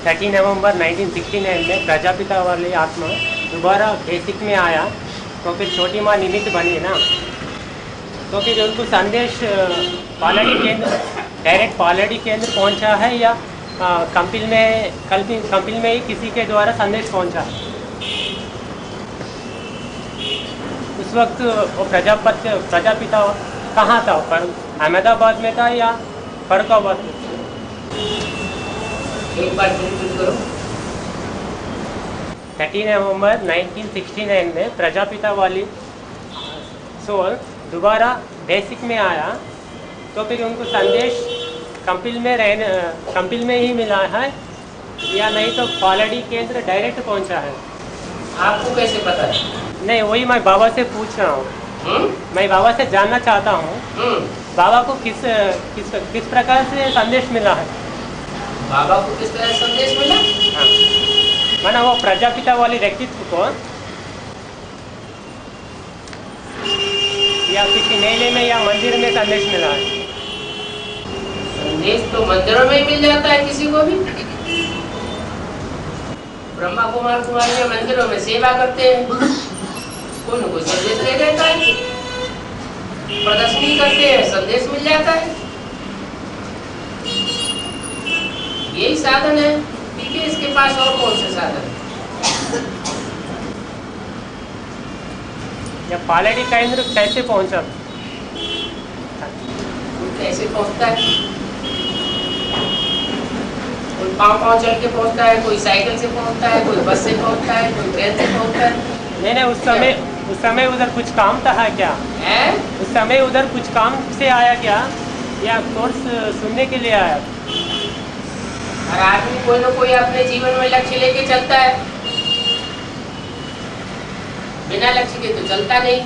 30 नवंबर 1969 में प्रजापिता वाली आत्मा दोबारा बेसिक में आया, तो फिर छोटी माँ निमित्त बनी ना, तो फिर उनको संदेश पालड़ी केंद्र डायरेक्ट पालड़ी केंद्र पहुंचा है या कंपिल में ही किसी के द्वारा संदेश पहुंचा है? उस वक्त वो प्रजापिता कहाँ था? अहमदाबाद में था या फरुखाबाद में? एक बार रिपीट करो। 30 नवंबर 1969 में प्रजापिता वाली सोल दोबारा बेसिक में आया, तो फिर उनको संदेश कंपिल में ही मिला है या नहीं तो पालड़ी केंद्र डायरेक्ट पहुंचा है? आपको कैसे पता है? नहीं, वही मैं बाबा से पूछ रहा हूँ। मैं बाबा से जानना चाहता हूँ बाबा को किस प्रकार से संदेश मिला है? बाबा को किस तरह संदेश मिला? हाँ, माना वो प्रजापिता वाली व्यक्तित्व को या किसी मेले में या मंदिर में संदेश मिला है? संदेश तो मंदिरों में ही मिल जाता है किसी को भी। ब्रह्मा कुमार कुमारियां मंदिरों में सेवा करते हैं, कोई न कोई संदेश दे देता है, प्रदर्शनी करते हैं, संदेश मिल जाता है। यही साधन है, ठीक है। इसके पास और कौन से साधन? या पालड़ी केंद्र कैसे पहुंचा? कैसे पहुंचता है? कोई पाँव चल के पहुंचता है, कोई साइकिल से पहुंचता है, कोई बस से पहुंचता है, कोई ट्रेन से पहुंचता है। नहीं, उस समय उधर कुछ काम था क्या? उस समय उधर कुछ काम से आया क्या या कोर्स सुनने के लिए आया? हर आदमी कोई न कोई अपने जीवन में लक्ष्य लेके चलता है, बिना लक्ष्य के तो चलता नहीं।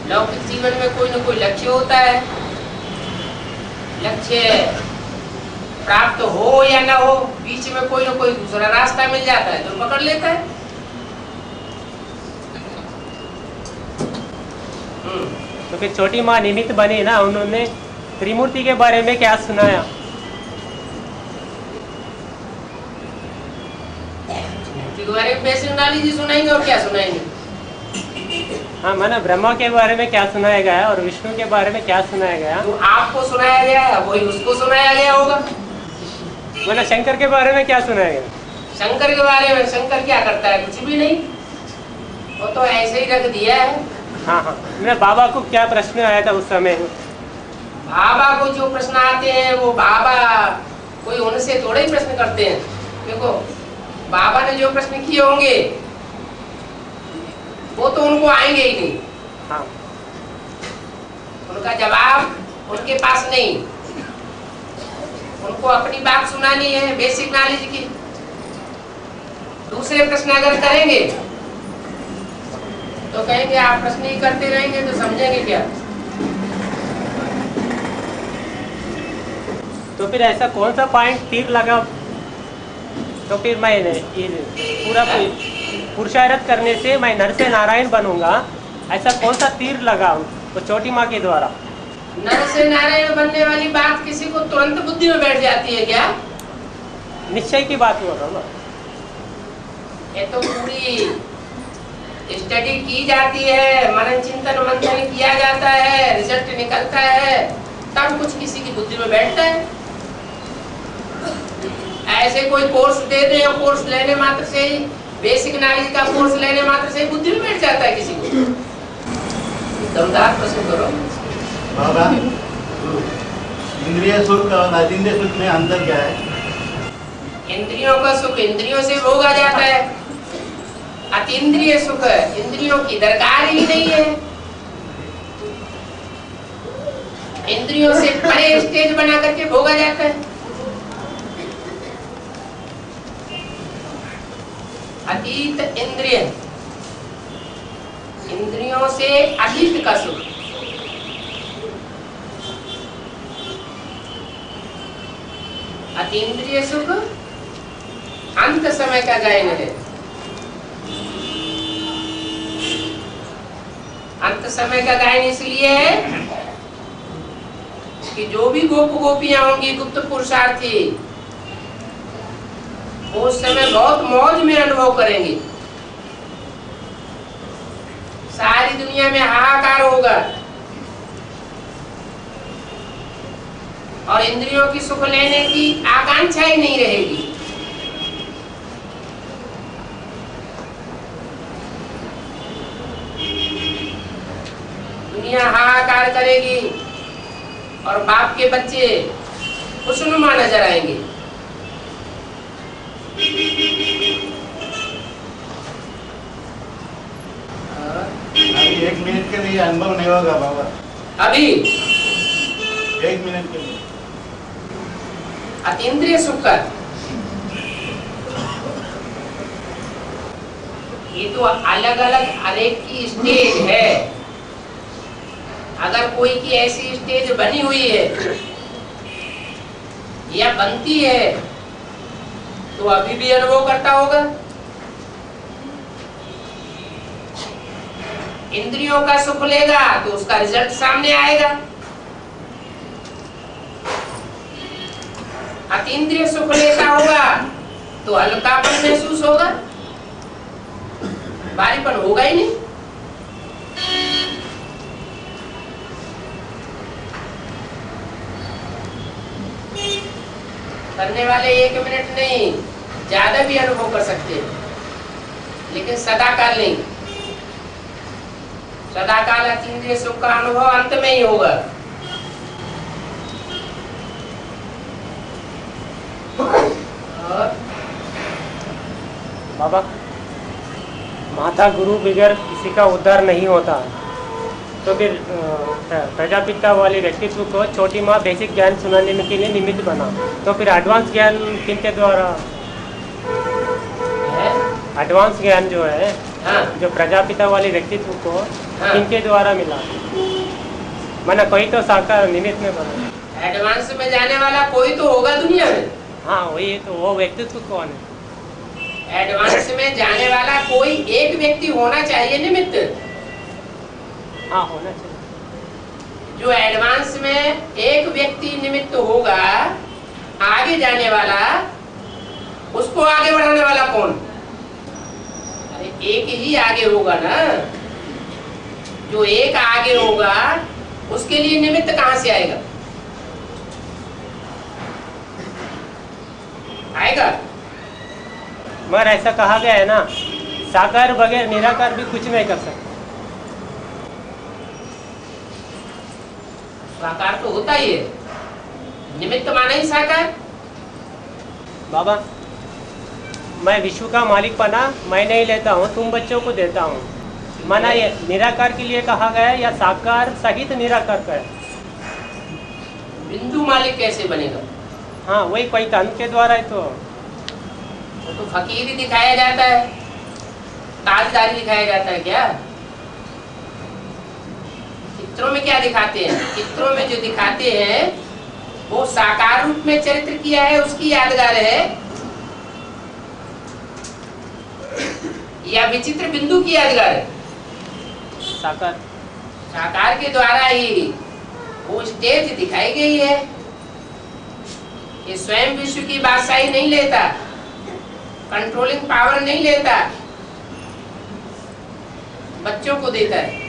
लौकिक जीवन में कोई न कोई लक्ष्य होता है, लक्ष्य प्राप्त हो या ना हो, बीच में कोई न कोई दूसरा रास्ता मिल जाता है तो पकड़ लेता है। तो फिर छोटी माँ निमित्त बनी ना, उन्होंने त्रिमूर्ति के बारे में क्या सुनाया? के बारे में बेसिक नॉलेज ही सुनाएंगे और क्या सुनाएंगे? हाँ, माना ब्रह्मा के बारे में क्या सुनाया गया और विष्णु के बारे में क्या सुनाया गया? तो आपको सुनाया गया है वही उसको सुनाया गया होगा। माना शंकर के बारे में क्या सुनाया गया? शंकर के बारे में शंकर क्या करता है? कुछ भी नहीं, वो तो ऐसे ही रख दिया है। हाँ, मेरा बाबा को क्या प्रश्न आया था उस समय? बाबा को जो प्रश्न आते हैं वो बाबा कोई उनसे थोड़े ही प्रश्न करते हैं। देखो, बाबा ने जो प्रश्न किए होंगे वो तो उनको आएंगे ही नहीं। हाँ। उनका जवाब उनके पास नहीं, उनको अपनी बात सुनानी है बेसिक नॉलेज की। दूसरे प्रश्न अगर करेंगे तो कहेंगे आप प्रश्न ही करते रहेंगे तो समझेंगे क्या? तो फिर ऐसा कौन सा पॉइंट तीर लगा? तो फिर मैं पूरा पुरुषार्थ करने से मैं नर से नारायण बनूंगा, ऐसा कौन सा तीर लगा वो छोटी माँ के द्वारा? नर से नारायण बनने वाली बात किसी को तुरंत बुद्धि में बैठ जाती है क्या? निश्चय की बात हो रहा। ये तो पूरी स्टडी की जाती है, मनन चिंतन मंथन किया जाता है, रिजल्ट निकलता है, तब कुछ किसी की बुद्धि में बैठता है। ऐसे कोई कोर्स दे दे और कोर्स लेने मात्र से ही, बेसिक नॉलेज का कोर्स लेने मात्र से ही बुद्धि में बैठ जाता है किसी को? दमदार प्रश्न करो। बाबा, इंद्रिय सुख और अतीन्द्रिय सुख में अंतर क्या है? इंद्रियों का सुख इंद्रियों से भोगा जाता है, अतीन्द्रिय सुख इंद्रियों की दरकार ही नहीं है। इंद्रियों से परे स्टेज बना करके भोगा जाता है। अतीत इंद्रिय, इंद्रियों से अतीत का सुख। अतीन्द्रिय सुख अंत समय का गायन है। अंत समय का गायन इसलिए है कि जो भी गोप गोपियां होंगी, गुप्त पुरुषार्थी, वो उस समय बहुत मौज में अनुभव करेंगे। सारी दुनिया में हाहाकार होगा और इंद्रियों की सुख लेने की आकांक्षा ही नहीं रहेगी। दुनिया हाहाकार करेगी और बाप के बच्चे खुशनुमा नजर आएंगे। अभी 1 मिनट के लिए अनुभव नहीं होगा बाबा, अभी 1 मिनट के लिए। अतीन्द्रिय सुख का ये तो अलग अलग अनेक की स्टेज है। अगर कोई की ऐसी स्टेज बनी हुई है या बनती है तो अभी भी अनुभव करता होगा। इंद्रियों का सुख लेगा तो उसका रिजल्ट सामने आएगा। अतीन्द्रिय सुख लेता होगा तो हल्कापन महसूस होगा, भारीपन होगा ही नहीं। करने वाले 1 मिनट नहीं, ज्यादा भी अनुभव कर सकते हैं, लेकिन सदाकाल नहीं। सदाकाल अतीन्द्रिय सुख का अनुभव अंत में ही होगा। बाबा, माता गुरु बगैर किसी का उद्धार नहीं होता, तो फिर प्रजापिता वाले व्यक्तित्व को छोटी माँ बेसिक ज्ञान सुनाने के लिए निमित्त बना, तो फिर एडवांस ज्ञान किनके द्वारा? एडवांस ज्ञान जो है, हाँ। जो प्रजापिता वाले व्यक्तित्व को हाँ। किनके द्वारा मिला? माना कोई तो साकार निमित्त में बना। एडवांस में जाने वाला कोई तो होगा दुनिया में। हाँ वही तो, वो व्यक्तित्व कौन है? एडवांस में जाने वाला कोई एक व्यक्ति होना चाहिए निमित्त। हाँ होना चाहिए। जो एडवांस में एक व्यक्ति निमित्त होगा आगे जाने वाला, उसको आगे बढ़ाने वाला कौन? अरे एक ही आगे होगा ना। जो एक आगे होगा उसके लिए निमित्त कहां से आएगा? आएगा? मगर ऐसा कहा गया है ना, साकार बगैर निराकार भी कुछ नहीं कर सकता। साकार तो होता ही है, निमित्त माना ही साकार। बाबा, मैं विश्व का मालिक बना, मैं नहीं लेता हूँ, तुम बच्चों को देता हूँ। माना ये निराकार के लिए कहा गया है या साकार सहित निराकार का है? बिंदु मालिक कैसे बनेगा? हाँ वही कोई तन के द्वारा है, तो फकीर ही दिखाया जाता है, ताजदारी दिखाया जाता है क्या? चित्रों में क्या दिखाते हैं? चित्रों में जो दिखाते हैं वो साकार रूप में चरित्र किया है, उसकी यादगार है, या विचित्र बिंदु की यादगार है? साकार। साकार के द्वारा ही वो स्टेज दिखाई गई है। ये स्वयं विश्व की बादशाही नहीं लेता, कंट्रोलिंग पावर नहीं लेता, बच्चों को देता है।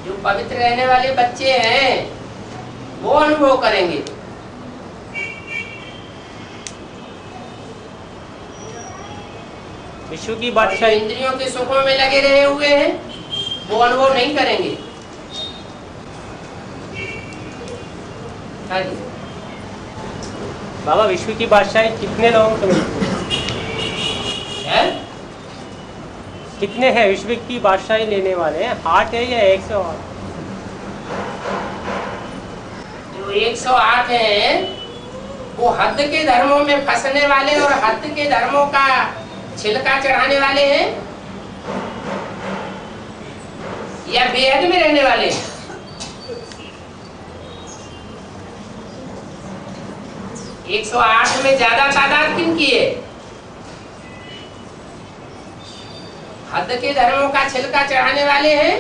जो पवित्र रहने वाले बच्चे हैं वो अनुभव करेंगे। विश्व की और जो बादशाही। इंद्रियों के सुखों में लगे रहे हुए हैं वो अनुभव नहीं करेंगे। हाँ जी। बाबा, विश्व की बादशाही कितने लोगों को मिलती है? कितने हैं विश्व की बादशाही लेने वाले? 8 है या 108? जो 108 हैं वो हद के धर्मों में फंसने वाले और हद के धर्मों का छिलका चढ़ाने वाले हैं, या बेहद में रहने वाले हैं? एक 108 में ज्यादा तादाद किनकी है? हद के धर्मों का छिलका चढ़ाने वाले हैं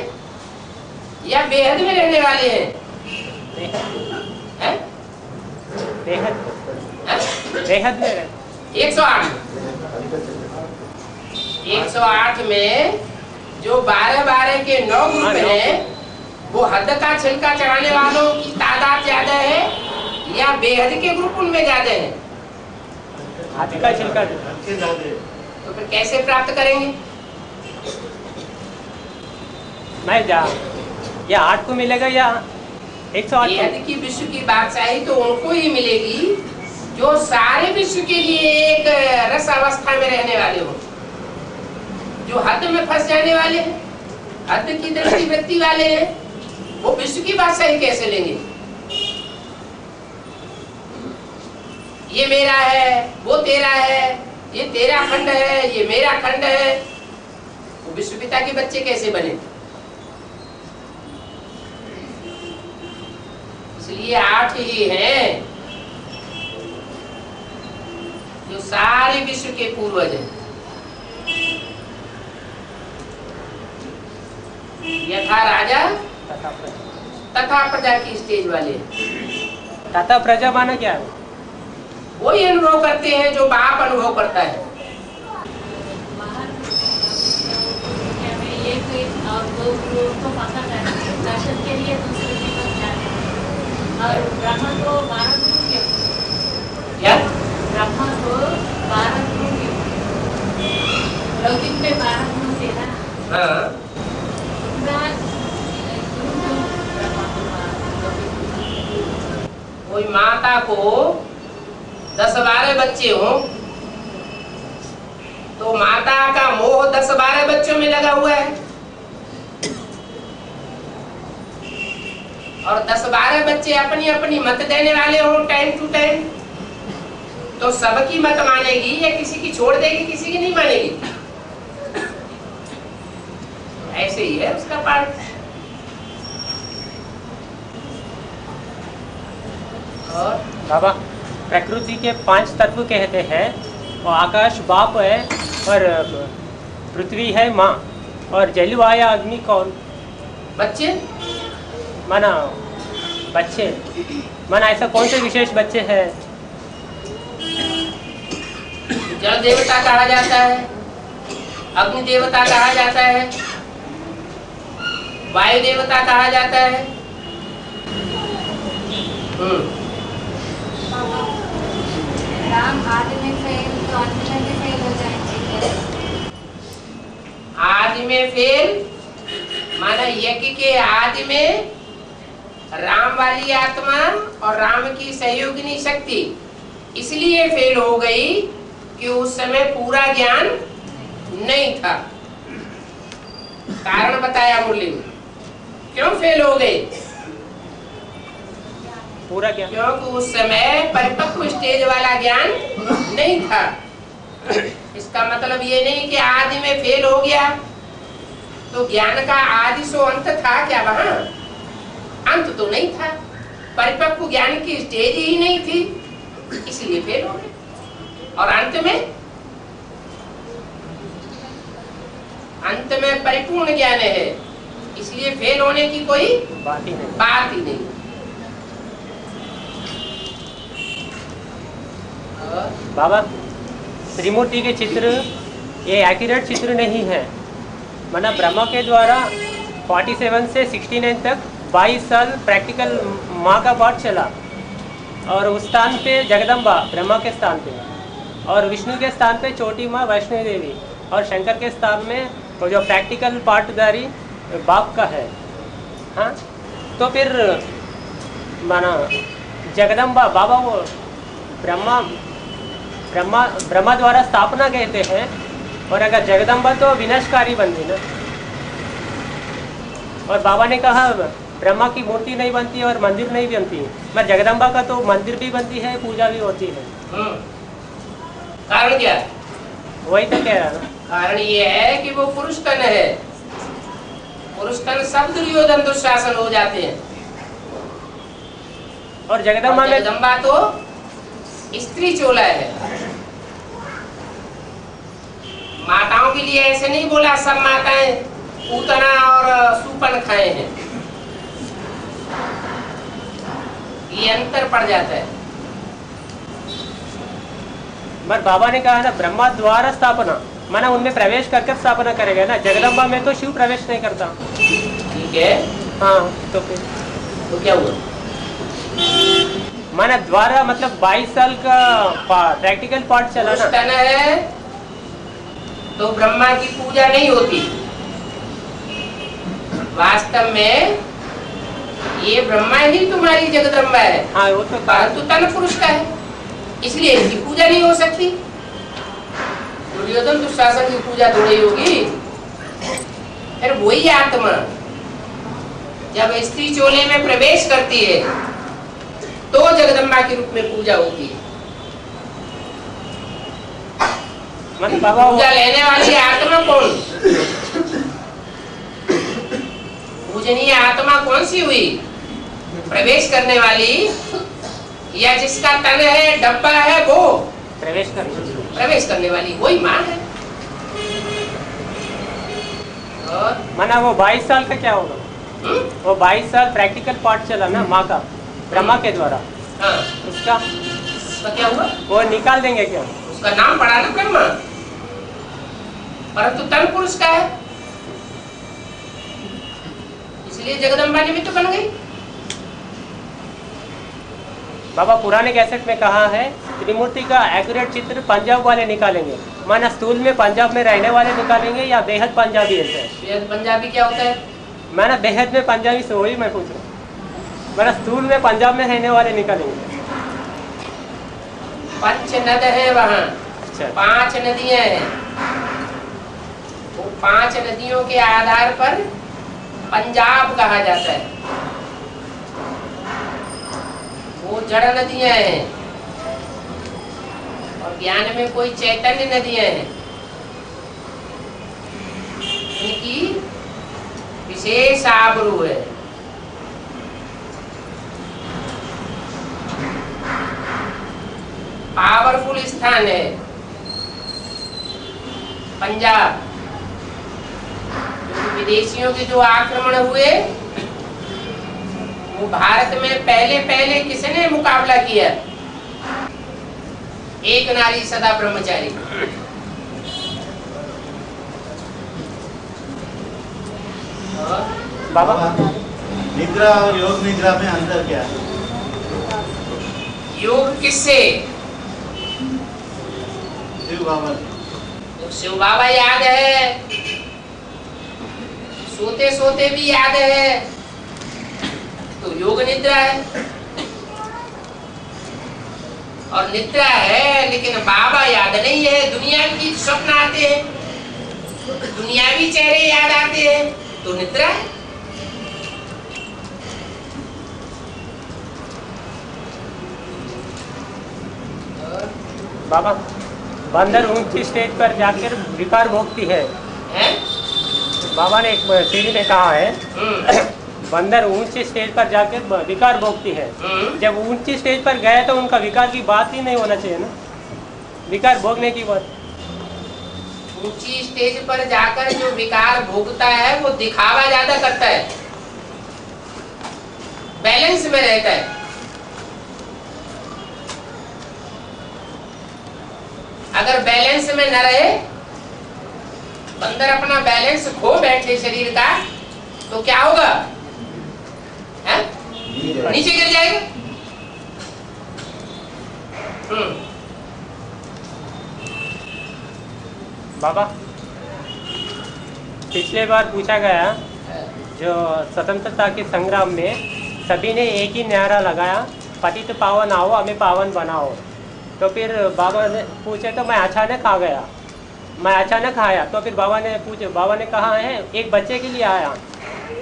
या बेहद में रहने वाले हैं? बेहद। हैं? बेहद। हैं? बेहद में रहते 108 108 में जो 12 के 9 ग्रुप हैं, वो हद का छिलका चढ़ाने वालों की तादाद ज्यादा है या बेहद के ग्रुप उनमें ज्यादा है? हद का छिलका। तो फिर कैसे प्राप्त करेंगे? मैं जा या 8 को मिलेगा या 108 बेहद की विश्व की बादशाही तो उनको ही मिलेगी जो सारे विश्व के लिए एक रस अवस्था में रहने वाले हो। जो हद में फंस जाने वाले हैं, हद की दृष्टि वृत्ति वाले हैं, वो विश्व की बादशाही कैसे लेंगे? ये मेरा है, वो तेरा है, ये तेरा खंड है, ये मेरा खंड है, वो विश्व पिता के बच्चे कैसे बने? इसलिए 8 ही हैं जो सारे विश्व के पूर्वज हैं। यथा राजा तथा प्रजा की स्टेज वाले। तथा प्रजा माना क्या है? वही अनुभव करते हैं जो बाप अनुभव करता है। दर्शन के लिए दूसरे के पास जाते हैं और ब्रह्मा को 12 गुरु के क्या? ब्रह्मा को 12 गुरु के लौकिक में 12 गुरु थे ना। हाँ। कोई माता को 10-12 बच्चे हो तो माता का मोह 10-12 बच्चों में लगा हुआ है और 10-12 बच्चे अपनी अपनी मत देने वाले हो टाइम टू टाइम, तो सबकी मत मानेगी या किसी की छोड़ देगी, किसी की नहीं मानेगी? ऐसे ही है उसका पार्ट। और बाबा प्रकृति के 5 तत्व कहते हैं, और आकाश बाप है, और पृथ्वी है माँ, और जल वायु अग्नि कौन? बच्चे माना बच्चे, माना ऐसा कौन से विशेष बच्चे हैं? जल देवता कहा जाता है, अग्नि देवता कहा जाता है, वायु देवता कहा जाता है। राम आदि में फेल तो अंत में भी फेल हो जाएंगे। आदि में फेल माना यज्ञ के आदि में राम वाली आत्मा और राम की सहयोगिनी शक्ति इसलिए फेल हो गई कि उस समय पूरा ज्ञान नहीं था। कारण बताया मुरली में, क्यों फेल हो गए? पूरा क्या? क्योंकि उस समय परिपक्व स्टेज वाला ज्ञान नहीं था। इसका मतलब ये नहीं कि आदि में फेल हो गया तो ज्ञान का आदि सो अंत था क्या? वहां अंत तो नहीं था, परिपक्व ज्ञान की स्टेज ही नहीं थी, इसलिए फेल हो गए। और अंत में परिपूर्ण ज्ञान है, इसलिए फेल होने की कोई बात ही नहीं। बाबा त्रिमूर्ति के चित्र ये एक्यूरेट चित्र नहीं है। माना ब्रह्मा के द्वारा 47 से 69 तक 22 साल प्रैक्टिकल माँ का पाठ चला, और उस स्थान पे जगदम्बा ब्रह्मा के स्थान पे, और विष्णु के स्थान पे छोटी माँ वैष्णो देवी, और शंकर के स्थान में वो जो प्रैक्टिकल पाठदारी बाप का है। हाँ, तो फिर माना जगदम्बा बाबा वो ब्रह्मा द्वारा स्थापना कहते हैं, और अगर जगदम्बा तो विनाशकारी बनती ना। और बाबा ने कहा ब्रह्मा की मूर्ति नहीं बनती और मंदिर नहीं बनती, पर जगदम्बा का तो मंदिर भी बनती है, पूजा भी होती है। कारण क्या है? वही तो कह रहा ना। कारण ये है कि वो पुरुष तन है। पुरुष तन सब दुर्योधन दुशासन हो जाते हैं, और जगदम्बा तो स्त्री चोला है। माताओं के लिए ऐसे नहीं बोला सब माताएं पूतना और सुपन खाए हैं, ये अंतर पड़ जाता है। पर बाबा ने कहा ना ब्रह्मा द्वारा स्थापना, माना उनमें प्रवेश करके स्थापना करेगा ना। जगदम्बा में तो शिव प्रवेश नहीं करता। ठीक है, हाँ तो फिर तो क्या हुआ? माना द्वारा मतलब 22 साल का प्रैक्टिकल पार्ट चला कुछ ना। तन है तो ब्रह्मा की पूजा नहीं होती। वास्तव में ये ब्रह्मा ही तुम्हारी जगदम्बा है। हाँ वो तो परंतु तन पुरुष का है, इसलिए इनकी पूजा नहीं हो सकती। दुर्योधन दुशासन की पूजा थोड़ी होगी। फिर वही आत्मा जब स्त्री चोले में प्रवेश करती है तो जगदम्बा के रूप में पूजा होती है। मतलब बाबा वो पूजा लेने वाली आत्मा कौन? पूजनीय आत्मा कौन सी हुई? प्रवेश करने वाली या जिसका तन है डब्बा है वो प्रवेश करने वाली वही मां है। और माना वो 22 साल का क्या होगा? वो 22 साल प्रैक्टिकल पार्ट चला ना माँ का ब्रह्मा के द्वारा, हाँ, उसका उसका क्या हुआ? वो निकाल देंगे क्या? उसका नाम पड़ा ना ब्रह्मा, परंतु तन पुरुष का है, इसलिए जगदम्बा निमित्त बन गई। बाबा पुराने कैसेट में कहा है त्रिमूर्ति का एक्यूरेट चित्र पंजाब वाले निकालेंगे। माना स्थूल में पंजाब में रहने वाले निकालेंगे या बेहद पंजाबी ऐसे? बेहद पंजाबी क्या होता है? मैंने बेहद में पंजाबी से वही मैं पूछ रहा हूँ। मैंने स्थूल में पंजाब में रहने वाले निकालेंगे। पंच नद है वहाँ, अच्छा 5 नदियां हैं। वो 5 नदियों के आधार पर पंजाब कहा जाता है। वो जड़ नदियां हैं और ज्ञान में कोई चैतन्य नदियां हैं। इनकी विशेष आबरू है। पावरफुल स्थान है पंजाब। विदेशियों के जो आक्रमण हुए वो भारत में पहले किसने मुकाबला किया? एक नारी सदा ब्रह्मचारी। बाबा निद्रा और योग निद्रा में अंतर क्या है? योग किससे? शिव बाबा। तो शिव बाबा याद है, सोते सोते भी याद है, तो योग निद्रा है। और निद्रा है लेकिन बाबा याद नहीं है। दुनिया की स्वप्न आते हैं, दुनियावी चेहरे याद आते हैं, तो निद्रा है। बाबा बंदर ऊंची स्टेज पर जाकर विकार भोगती है। हैं? बाबा ने एक सीढ़ी में कहा है बंदर ऊंची स्टेज पर जाकर विकार भोगती है। जब ऊंची स्टेज पर गए तो उनका विकार की बात ही नहीं होना चाहिए ना, विकार भोगने की बात। ऊंची स्टेज पर जाकर जो विकार भोगता है वो दिखावा ज्यादा करता है, बैलेंस में रहता है। अगर बैलेंस में न रहे, बंदर अपना बैलेंस खो बैठे शरीर का, तो क्या होगा? है? नीचे गिर जाएगा। बाबा पिछले बार पूछा गया जो स्वतंत्रता के संग्राम में सभी ने एक ही नारा लगाया, पतित पावन आओ हमें पावन बनाओ। तो फिर बाबा ने पूछे तो मैं अचानक आ गया, मैं अचानक आया। तो फिर बाबा ने पूछे, बाबा ने कहा है एक बच्चे के लिए आया।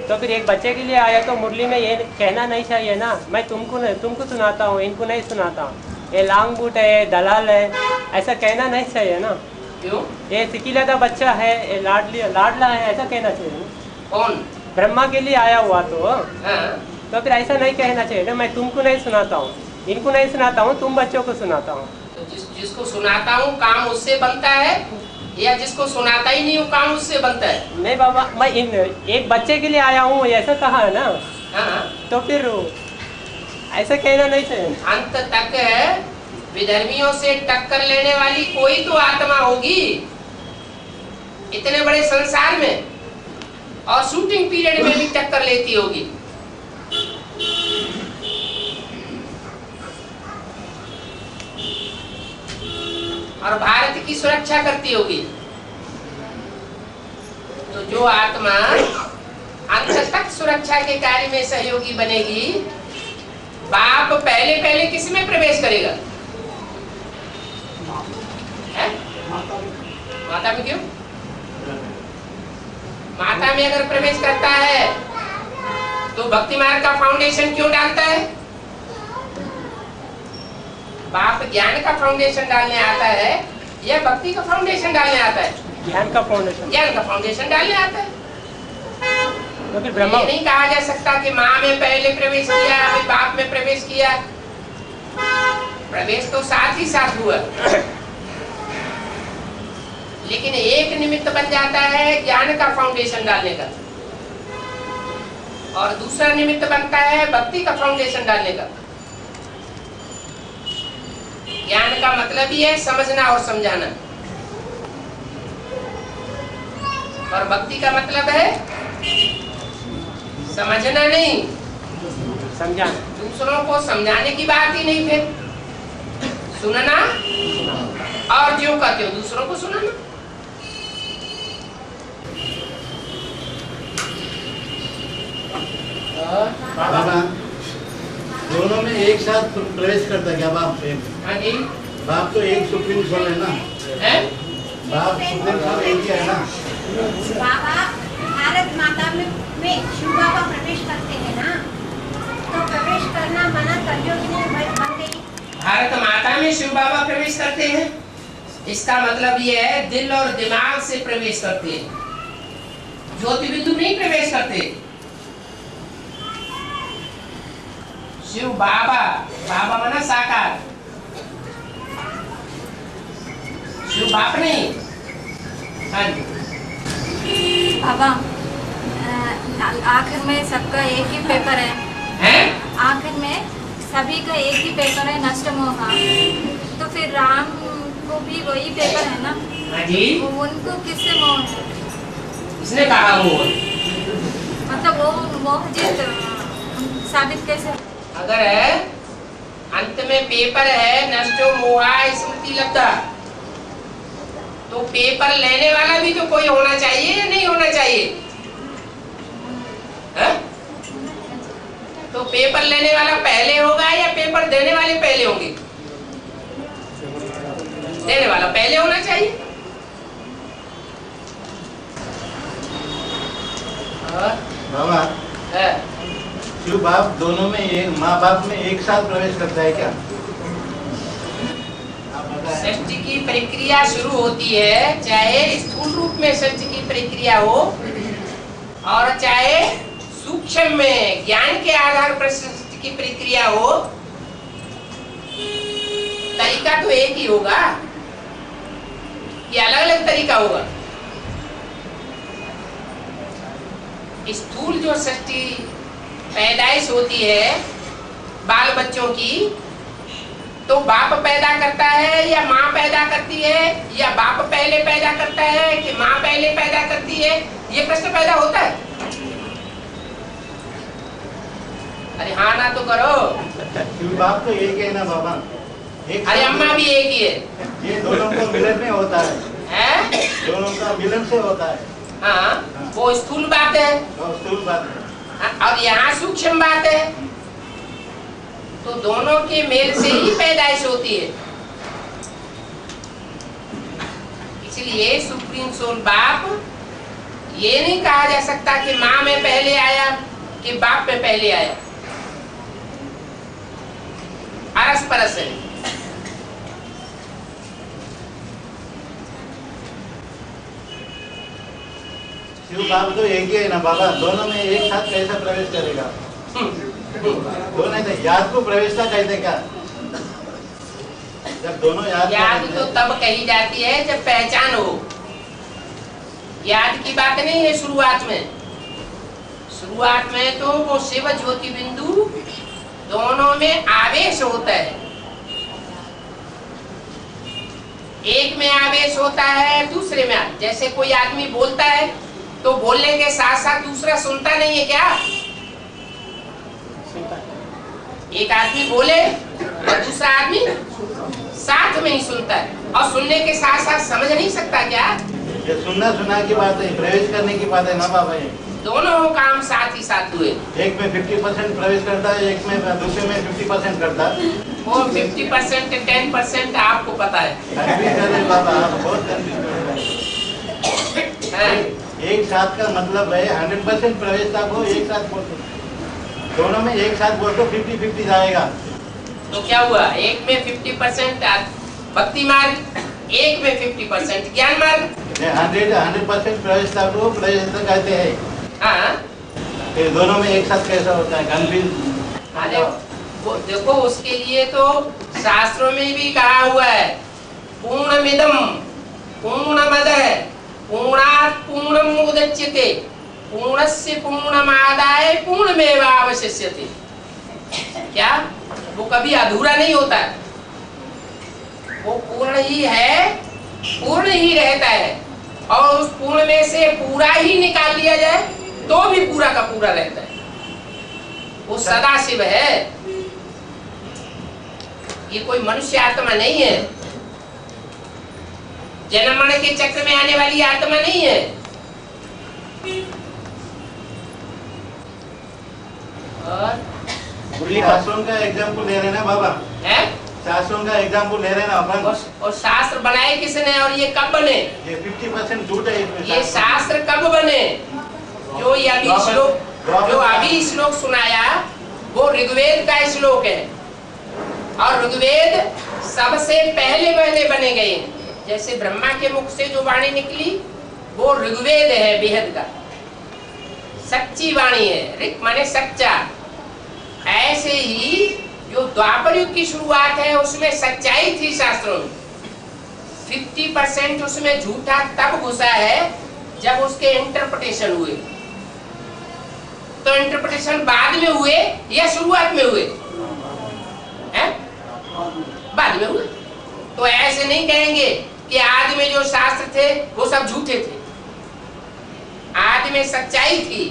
तो फिर एक बच्चे के लिए आया तो मुरली में ये कहना नहीं चाहिए ना, मैं तुमको सुनाता हूँ, इनको नहीं सुनाता, ये लांग बूट है, दलाल है, ऐसा कहना नहीं चाहिए ना। क्यों? ये सिकिलता बच्चा है, ये लाडला है, ऐसा कहना चाहिए। कौन? ब्रह्मा के लिए आया हुआ तो हाँ? तो फिर ऐसा नहीं कहना चाहिए ना, मैं तुमको नहीं सुनाता हूँ, इनको नहीं सुनाता हूँ, तुम बच्चों को सुनाता हूँ। तो जिसको सुनाता हूँ काम उससे बनता है, या जिसको सुनाता ही नहीं हूँ काम उससे बनता है? नहीं बाबा, मैं एक बच्चे के लिए आया हूँ ऐसा कहा है ना, हाँ? तो फिर ऐसा कहना नहीं चाहिए। अंत तक विधर्मियों से टक्कर लेने वाली कोई तो आत्मा होगी इतने बड़े संसार में, और शूटिंग पीरियड में भी टक्कर लेती होगी। और भारत की सुरक्षा करती होगी। तो जो आत्मा अंत तक सुरक्षा के कार्य में सहयोगी बनेगी, बाप पहले पहले किस में प्रवेश करेगा? है? माता में क्यों? माता में अगर प्रवेश करता है तो भक्ति मार्ग का फाउंडेशन क्यों डालता है? बाप ज्ञान का फाउंडेशन डालने आता है या भक्ति का फाउंडेशन डालने आता है? ज्ञान का फाउंडेशन। ज्ञान का फाउंडेशन डालने आता है। तो फिर ब्रह्मा ये नहीं कहा जा सकता कि माँ में पहले प्रवेश किया अभी बाप में प्रवेश किया। प्रवेश तो साथ ही साथ हुआ, लेकिन एक निमित्त बन जाता है ज्ञान का फाउंडेशन डालने का, और दूसरा निमित्त बनता है भक्ति का फाउंडेशन डालने का। ज्ञान का मतलब ही है समझना और समझाना, और भक्ति का मतलब है समझना नहीं, समझाना। दूसरों को समझाने की बात ही नहीं, फिर सुनना और जो कहते हो दूसरों को सुनाना। बाबा दोनों में एक साथ प्रवेश करता क्या बाप? हाँ जी, बाप तो एक सुप्रीम सोल है ना, है? बाप सुप्रीम सोल एक ही है ना। बाबा भारत माता में शिव बाबा प्रवेश करते हैं ना, तो प्रवेश करना मना कलयुग में बन गई। भारत माता में शिव बाबा प्रवेश करते हैं, इसका मतलब ये है दिल और दिमाग से प्रवेश करते हैं, ज्योति बिंदु नहीं प्रवेश करते। शिव बाबा, बाबा माना साकार, शिव बाप नहीं। हाँ जी बाबा आखिर में सबका एक ही पेपर है, हैं? आखिर में सभी का एक ही पेपर है, नष्ट मोह। तो फिर राम को भी वही पेपर है ना? हाँ जी, वो उनको किससे मोह है? इसने कहा वो मतलब वो मोह जीत साबित कैसे? अगर है अंत में पेपर है नष्टो मोहा स्मृति लब्धा, तो पेपर लेने वाला भी तो कोई होना चाहिए या नहीं होना चाहिए? है? तो पेपर लेने वाला पहले होगा या पेपर देने वाले पहले होंगे? देने वाला पहले होना चाहिए। बाबा है? शिव बाप दोनों में एक माँ बाप में एक साथ प्रवेश करता है क्या? आप बताएं। सृष्टि की प्रक्रिया शुरू होती है, चाहे स्थूल रूप में सृष्टि की प्रक्रिया हो और चाहे सूक्ष्म में ज्ञान के आधार पर सृष्टि की प्रक्रिया हो, तरीका तो एक ही होगा कि अलग अलग तरीका होगा। स्थूल जो सृष्टि पैदाइश होती है बाल बच्चों की, तो बाप पैदा करता है या माँ पैदा करती है, या बाप पहले पैदा करता है कि माँ पहले पैदा करती है, ये प्रश्न पैदा होता है। अरे हाँ ना तो करो। शिव बाप तो एक है ना बाबा? एक अरे अम्मा भी एक ही है। ये दोनों को मिलन में होता है, हैं? दोनों का मिलन से होता है। हाँ, वो स्थूल बात है और स्थूल बात है। और यहाँ सूक्ष्म बात है, तो दोनों के मेल से ही पैदाइश होती है। इसलिए सुप्रीम सोल बाप ये नहीं कहा जा सकता कि माँ में पहले आया कि बाप में पहले आया, अरस परस है। शिव बाप तो एक ही है ना बाबा, दोनों में एक साथ कैसा प्रवेश करेगा? दोनों तो याद को प्रवेशता कहते क्या? जब दोनों याद तो तब कही जाती है जब पहचान हो। याद की बात नहीं है शुरुआत में। शुरुआत में तो वो शिव ज्योति बिंदु दोनों में आवेश होता है, एक में आवेश होता है, दूसरे में। जैसे कोई आदमी बोलता है तो बोलने के साथ साथ दूसरा सुनता नहीं है क्या? एक आदमी बोले और दूसरा आदमी साथ में ही सुनता है, और सुनने के साथ साथ समझ नहीं सकता क्या? ये सुनना की बात है, प्रवेश करने की बात है ना बाबा। ये दोनों काम साथ ही साथ हुए। एक में 50% प्रवेश करता है, एक में दूसरे में 50% करता है। वो 50% 10% आपको पता है। बाबा आप बहुत कंफ्यूज हाँ। एक साथ का मतलब है 100% प्रवेशता को एक साथ बोल दो, दोनों में एक साथ बोल दो 50-50 जाएगा। तो क्या हुआ? एक में 50% भक्ति मार्ग, एक में 50% ज्ञान मार्ग। 100% प्रवेशता को प्रवेशता कहते हैं। हाँ, फिर दोनों में एक साथ कैसा होता है? कंफ्यूज। अरे वो देखो, उसके लिए तो शास्त्रों में भी कहा हुआ है, पूर्णमिदं पूर्णमदः पूर्णात् पूर्णम् उदच्यते पूर्णस्य पूर्णमादाय पूर्णमेवावशिष्यते। क्या वो कभी अधूरा नहीं होता है? वो पूर्ण ही है, पूर्ण ही रहता है, और उस पूर्ण में से पूरा ही निकाल लिया जाए तो भी पूरा का पूरा रहता है। वो सदा शिव है, ये कोई मनुष्य आत्मा नहीं है, जन्म मरण के चक्र में आने वाली आत्मा नहीं है। और शास्त्रों का एग्जाम्पल ले रहे ना बाबा, है शास्त्रों का एग्जाम्पल ले रहे ना अपन। और शास्त्र बनाए किसने और ये कब बने? ये 50% झूठ है इसमें। ये शास्त्र कब बने? जो ये अभी श्लोक, जो अभी श्लोक सुनाया वो ऋग्वेद का श्लोक है, और ऋग्वेद सबसे पहले बने गए हैं। जैसे ब्रह्मा के मुख से जो वाणी निकली वो ऋग्वेद है, बेहद का सच्ची वाणी है। ऋग माने सच्चा। ऐसे ही जो द्वापर युग की शुरुआत है उसमें सच्चाई थी शास्त्रों में, 50% उसमें झूठा तब घुसा है जब उसके इंटरप्रिटेशन हुए। तो इंटरप्रिटेशन बाद में हुए या शुरुआत में हुए? हैं? बाद में हुए। तो ऐसे नहीं कहेंगे कि आदि में जो शास्त्र थे वो सब झूठे थे। आदि में सच्चाई थी।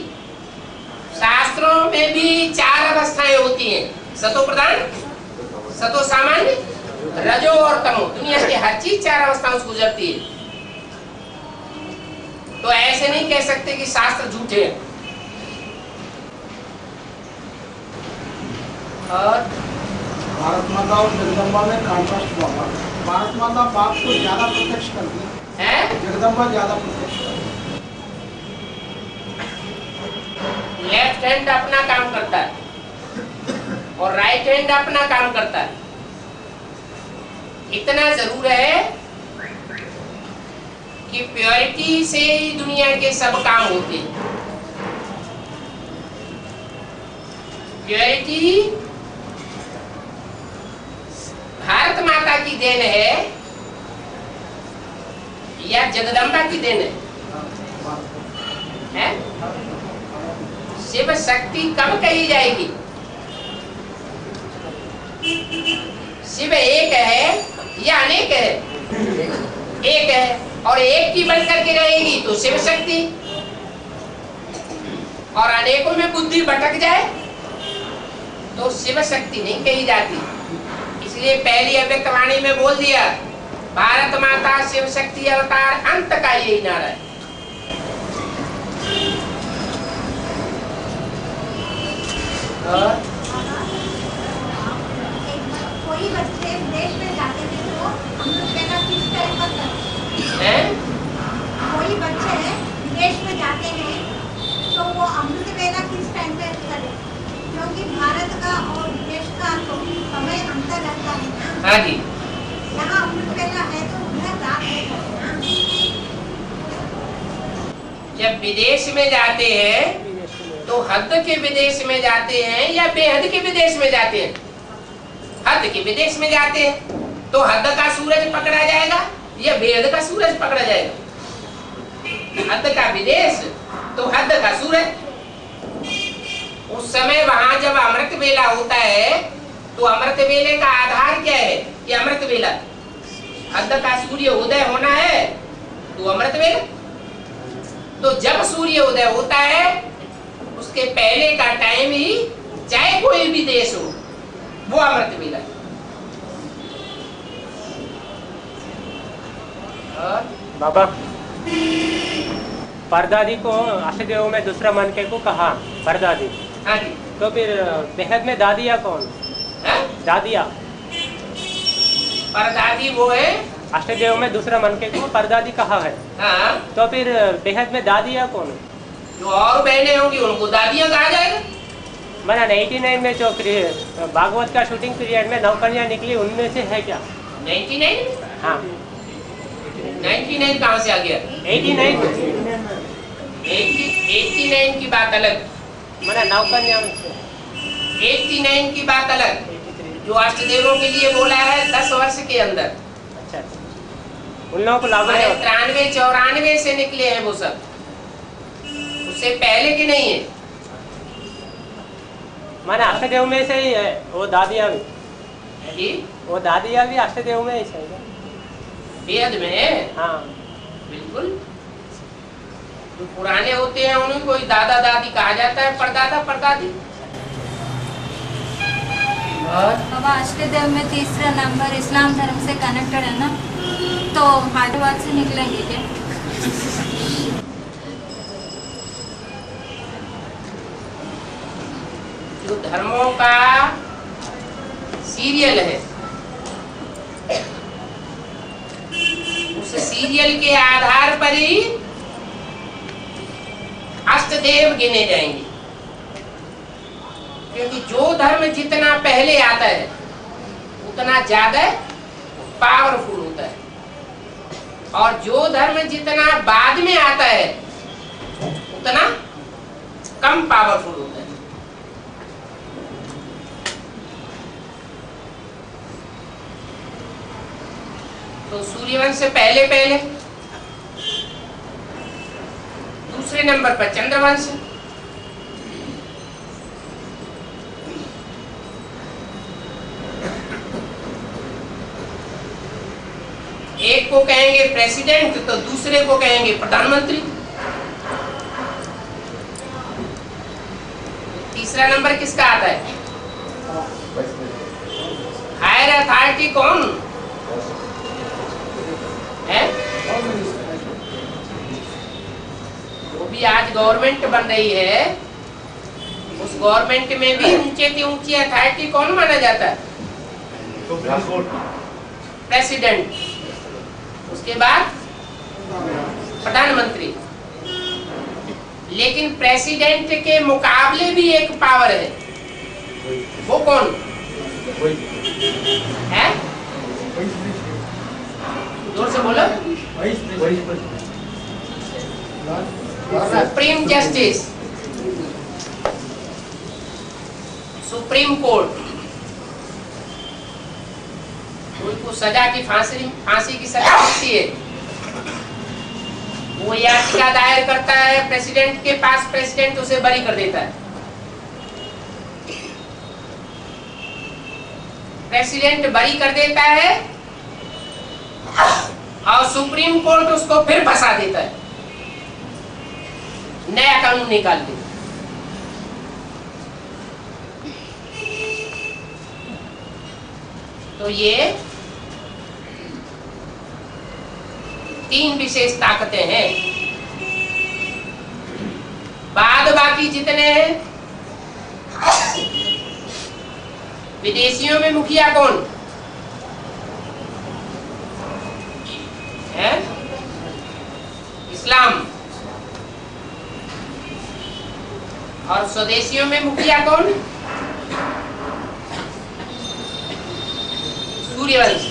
शास्त्रों में भी 4 अवस्थाएं होती हैं, सतो प्रधान, सतो सामान्य, रजो और तमो। दुनिया की हर चीज 4 अवस्थाओं से गुजरती है। तो ऐसे नहीं कह सकते कि शास्त्र झूठे हैं। और भारत माता और जगदम्बा में कॉन्ट्रास्ट हुआ। भारत माता बाप को ज्यादा प्रत्यक्ष करती है, जगदम्बा ज्यादा प्रत्यक्ष करती है। लेफ्ट हैंड अपना काम करता है और राइट हैंड अपना काम करता है। इतना जरूर है कि प्योरिटी से ही दुनिया के सब काम होते हैं। प्योरिटी भारत माता की देन है या जगदम्बा की देन है? शिव शक्ति कब कही जाएगी? शिव एक है या अनेक है? एक है, और एक की बन करके रहेगी तो शिव शक्ति, और अनेकों में बुद्धि भटक जाए तो शिव शक्ति नहीं कही जाती। इसलिए पहली अव्यक्त वाणी में बोल दिया, भारत माता शिव शक्ति अवतार अंत का यही नारा है। कोई बच्चे विदेश में जाते थे तो अमृत वेला किस टाइम पर करते हैं? कोई बच्चे विदेश में जाते हैं तो वो अमृत वेला किस टाइम पे करें? क्योंकि भारत का और विदेश का तो समय अंतर रहता है ना। हाँ जी। यहाँ अमृत वेला है तो उधर रात है ना। जब विदेश में जाते हैं तो हद के विदेश में जाते हैं या बेहद के विदेश में जाते हैं? हद के विदेश में जाते हैं तो हद का सूरज पकड़ा जाएगा या बेहद का सूरज पकड़ा जाएगा? हद का विदेश तो हद का सूरज। उस समय वहां जब अमृत वेला होता है तो अमृत वेले का आधार क्या है कि अमृत वेला अर्ध का सूर्य उदय होना है तो अमृत वेला। तो जब सूर्य उदय होता है उसके पहले का टाइम ही चाहे कोई भी देश हो वो अमृत वेला। और बाबा परदादी को अष्टदेव में दूसरा मन के को कहा परदादी। हाँ जी। तो फिर बेहद में दादिया कौन? हाँ? दादिया परदादी वो है अष्टदेव में दूसरा मन के को परदादी कहा है। हाँ। तो फिर बेहद में दादिया कौन? जो और बहनें होंगी उनको दादियां कहा जाएगा। मैंने 99 में जो भागवत का शूटिंग पीरियड में नौकरियां निकली उनमें से है क्या? 99? हाँ 99 कहाँ से आ गया? 89 की बात अलग, मैंने नौकरियां 89 की बात अलग। जो अष्टदेवों के लिए बोला है 10 वर्ष के अंदर। अच्छा उन लोगों को लागू नहीं होता। 93-94 से निकले हैं वो सब, उससे पहले के नहीं है। मैंने अष्टदेव में से ही है वो दादिया भी। जी वो दादिया भी अष्टदेव में ही है। बेहद में है। हाँ बिल्कुल। जो पुराने होते हैं उन्हें कोई दादा दादी कहा जाता है, परदादा परदादी। और बाबा अष्टदेव में तीसरा नंबर इस्लाम धर्म से कनेक्टेड है ना, तो हैदराबाद से निकलेंगे क्या? जो धर्मों का सीरियल है उस सीरियल के आधार पर ही अष्टदेव गिने जाएंगे, क्योंकि जो धर्म जितना पहले आता है उतना ज्यादा पावरफुल होता है, और जो धर्म जितना बाद में आता है उतना कम पावरफुल होता है। तो सूर्यवंश से पहले पहले दूसरे नंबर पर चंद्रवंश, एक को कहेंगे प्रेसिडेंट तो दूसरे को कहेंगे प्रधानमंत्री। तीसरा नंबर किसका आता है? हायर अथॉरिटी कौन है? वो भी आज गवर्नमेंट बन रही है, उस गवर्नमेंट में भी ऊंचे से ऊंची अथॉरिटी कौन माना जाता है? प्रेसिडेंट, उसके बाद प्रधानमंत्री। लेकिन प्रेसिडेंट के मुकाबले भी एक पावर है, वो कौन है? जोर से बोलो। Supreme justice, supreme court. उनको सजा की फांसी की सजा मिलती है, वो याचिका दायर करता है प्रेसिडेंट के पास, प्रेसिडेंट उसे बरी कर देता है। प्रेसिडेंट बरी कर देता है और सुप्रीम कोर्ट उसको फिर फंसा देता है, नया कानून निकाल देता है। तो ये तीन विशेष ताकतें हैं। बाद बाकी जितने हैं, विदेशियों में मुखिया कौन है? इस्लाम। और स्वदेशियों में मुखिया कौन? सूर्यवंश।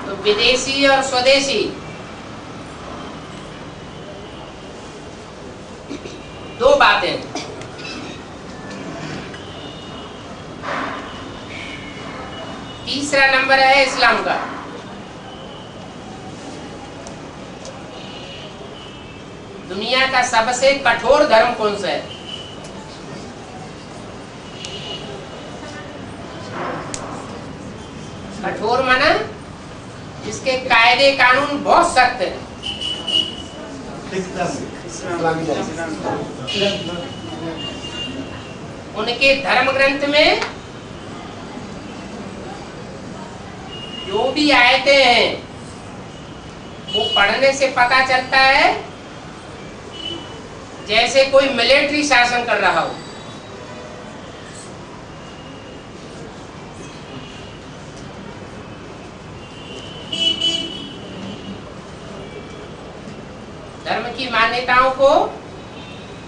तो विदेशी और स्वदेशी दो बातें। तीसरा नंबर है इस्लाम का। दुनिया का सबसे कठोर धर्म कौन सा है? कठोर माना जिसके कायदे कानून बहुत सख्त है। उनके धर्म ग्रंथ में जो भी आयतें हैं वो पढ़ने से पता चलता है जैसे कोई मिलिट्री शासन कर रहा हो। धर्म की मान्यताओं को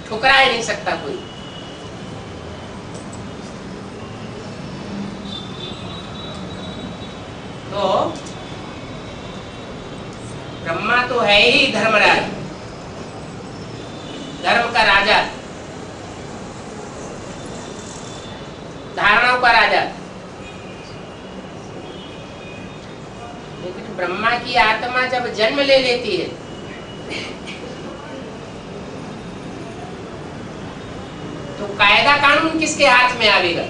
ठुकरा ही नहीं सकता कोई। तो ब्रह्मा तो है ही धर्मराज, धर्म का राजा, धारणाओं का राजा। लेकिन ब्रह्मा की आत्मा जब जन्म ले लेती है तो कायदा कानून किसके हाथ में आवेगा?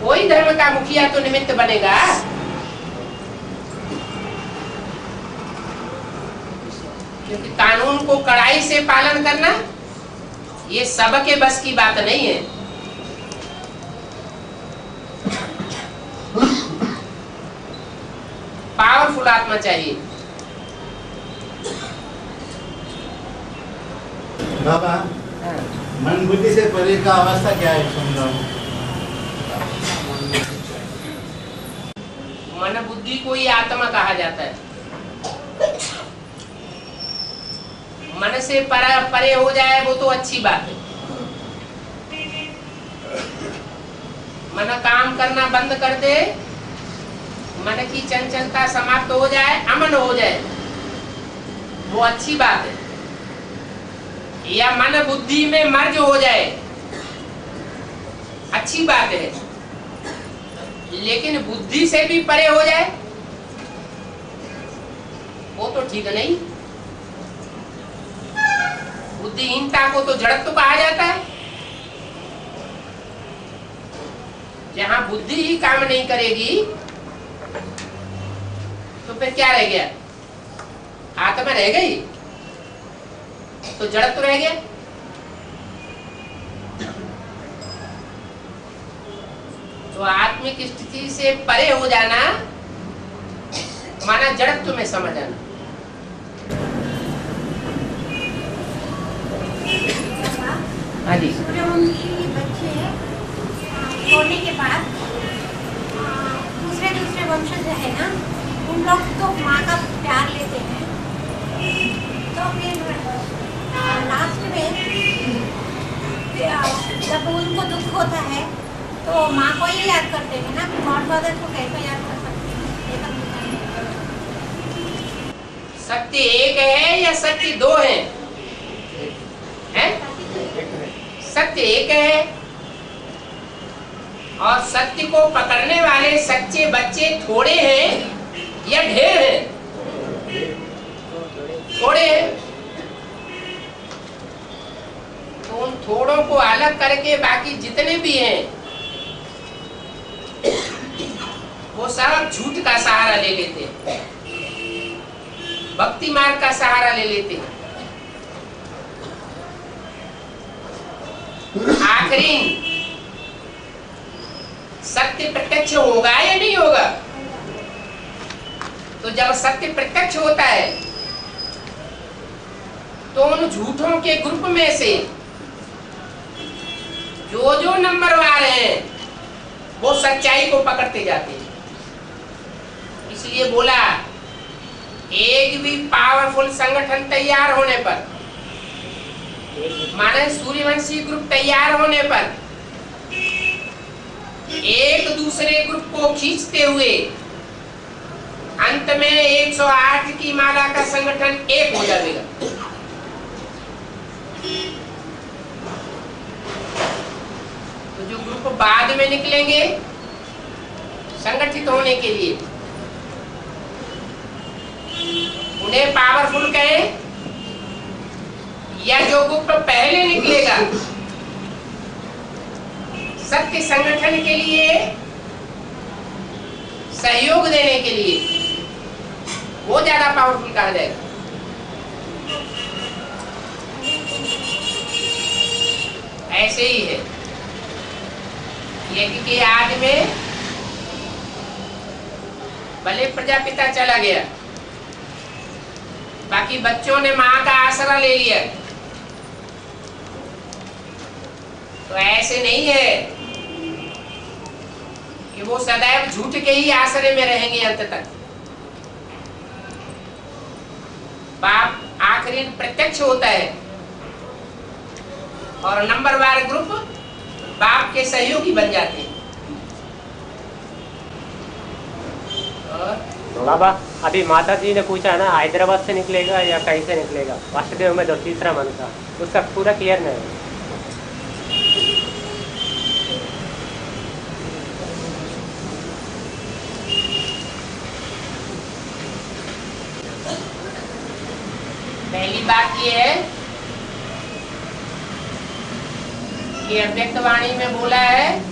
कोई धर्म का मुखिया तो निमित्त बनेगा। क्योंकि कानून को कड़ाई से पालन करना ये सबके बस की बात नहीं है। पावरफुल आत्मा चाहिए। बाबा, मन बुद्धि से परे का अवस्था क्या है समझाओ। मन बुद्धि को ही आत्मा कहा जाता है। मन से परे हो जाए वो तो अच्छी बात है। मन काम करना बंद कर दे, मन की चंचलता समाप्त हो जाए, अमन हो जाए, वो अच्छी बात है। या मन बुद्धि में मर्ज हो जाए, अच्छी बात है। लेकिन बुद्धि से भी परे हो जाए वो तो ठीक नहीं। बुद्धिहीनता को तो जड़त्व कहा जाता है। जहां बुद्धि ही काम नहीं करेगी तो फिर क्या रह गया? आत्मा रह गई तो जड़त्व रह गया। तो आत्मिक स्थिति से परे हो जाना माना जड़त्व में समझ आना। हाँ जी। सूर्यवंशी बच्चे छोड़ने के बाद दूसरे वंशज है ना, उन लोग तो माँ का प्यार लेते हैं। तो फिर लास्ट में जब उनको दुख होता है तो माँ को ही याद करते हैं ना। गॉड फादर को कैसे याद कर सकते हैं? सत्य एक है या सत्य दो है? सत्य एक है और सत्य को पकड़ने वाले सच्चे बच्चे थोड़े हैं या ढेर हैं? थोड़े हैं। तो उन थोड़ों को अलग करके बाकी जितने भी हैं वो सब झूठ का सहारा ले लेते हैं, भक्ति मार्ग का सहारा ले लेते हैं। आखिरी सत्य प्रत्यक्ष होगा या नहीं होगा? तो जब सत्य प्रत्यक्ष होता है तो उन झूठों के ग्रुप में से जो नंबरवार हैं वो सच्चाई को पकड़ते जाते हैं। इसलिए बोला एक भी पावरफुल संगठन तैयार होने पर, माने सूर्यवंशी ग्रुप तैयार होने पर एक दूसरे ग्रुप को खींचते हुए अंत में 108 की माला का संगठन एक हो जाएगा। तो जो ग्रुप बाद में निकलेंगे संगठित होने के लिए उन्हें पावरफुल कहें, या जो ग्रुप पहले निकलेगा सत्य संगठन के लिए सहयोग देने के लिए वो ज्यादा पावरफुल कहा जाएगा। ऐसे ही है यज्ञ के आदि में भले प्रजापिता चला गया, बाकी बच्चों ने मां का आसरा ले लिया, तो ऐसे नहीं है कि वो सदैव झूठ के ही आसरे में रहेंगे अंत तक। बाप आखिरी प्रत्यक्ष होता है और नंबरवार ग्रुप बाप के सहयोगी बन जाते हैं। बाबा अभी माता जी ने पूछा ना हैदराबाद से निकलेगा या कहीं से निकलेगा, वासुदेव में जो तीसरा मन था उसका पूरा क्लियर नहीं है। पहली बात ये है कि अव्यक्त वाणी में बोला है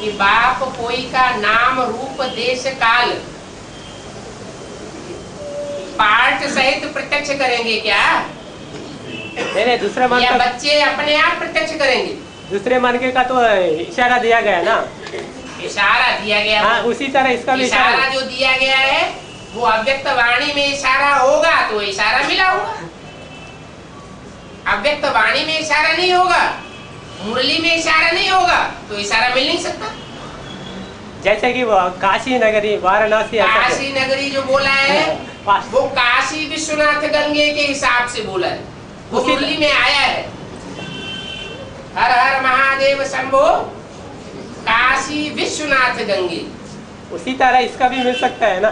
कि बाप कोई का नाम रूप देश काल पाठ सहित प्रत्यक्ष करेंगे क्या? नहीं दूसरे मन या का बच्चे अपने आप प्रत्यक्ष करेंगे? दूसरे मन के का तो इशारा दिया गया ना, इशारा दिया गया। हाँ उसी तरह इसका भी इशारा जो दिया गया है वो अव्यक्त वाणी में इशारा होगा तो इशारा मिला होगा। अव्यक्त वाणी में इशारा नहीं होगा, मुरली में इशारा नहीं होगा तो इशारा मिल नहीं सकता। जैसे कि वो काशी नगरी वाराणसी काशी नगरी जो बोला है वो काशी विश्वनाथ गंगे के हिसाब से बोला है, वो मुरली में आया है। हर हर महादेव शंभो काशी विश्वनाथ गंगे, उसी तरह इसका भी मिल सकता है ना।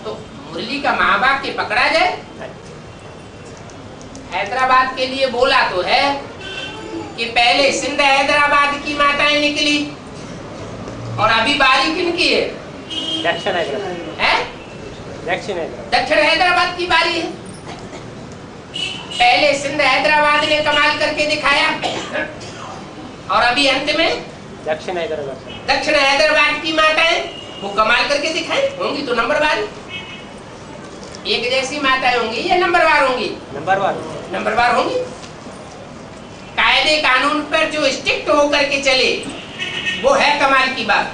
तो मुरली का माँ बाप के पकड़ा जाए। हैदराबाद के लिए बोला तो है कि पहले सिंध हैदराबाद की माताएं निकली और अभी बारी किनकी है? दक्षिण हैदराबाद है? दक्षिण हैदराबाद की बारी है। पहले सिंध हैदराबाद ने कमाल करके दिखाया और अभी अंत में दक्षिण हैदराबाद की माताएं वो कमाल करके दिखाए होंगी तो नंबरवार एक जैसी माताएं होंगी या नंबरवार होंगी? नंबरवार होंगी। कायदे कानून पर जो स्ट्रिक्ट होकर के चले वो है कमाल की बात।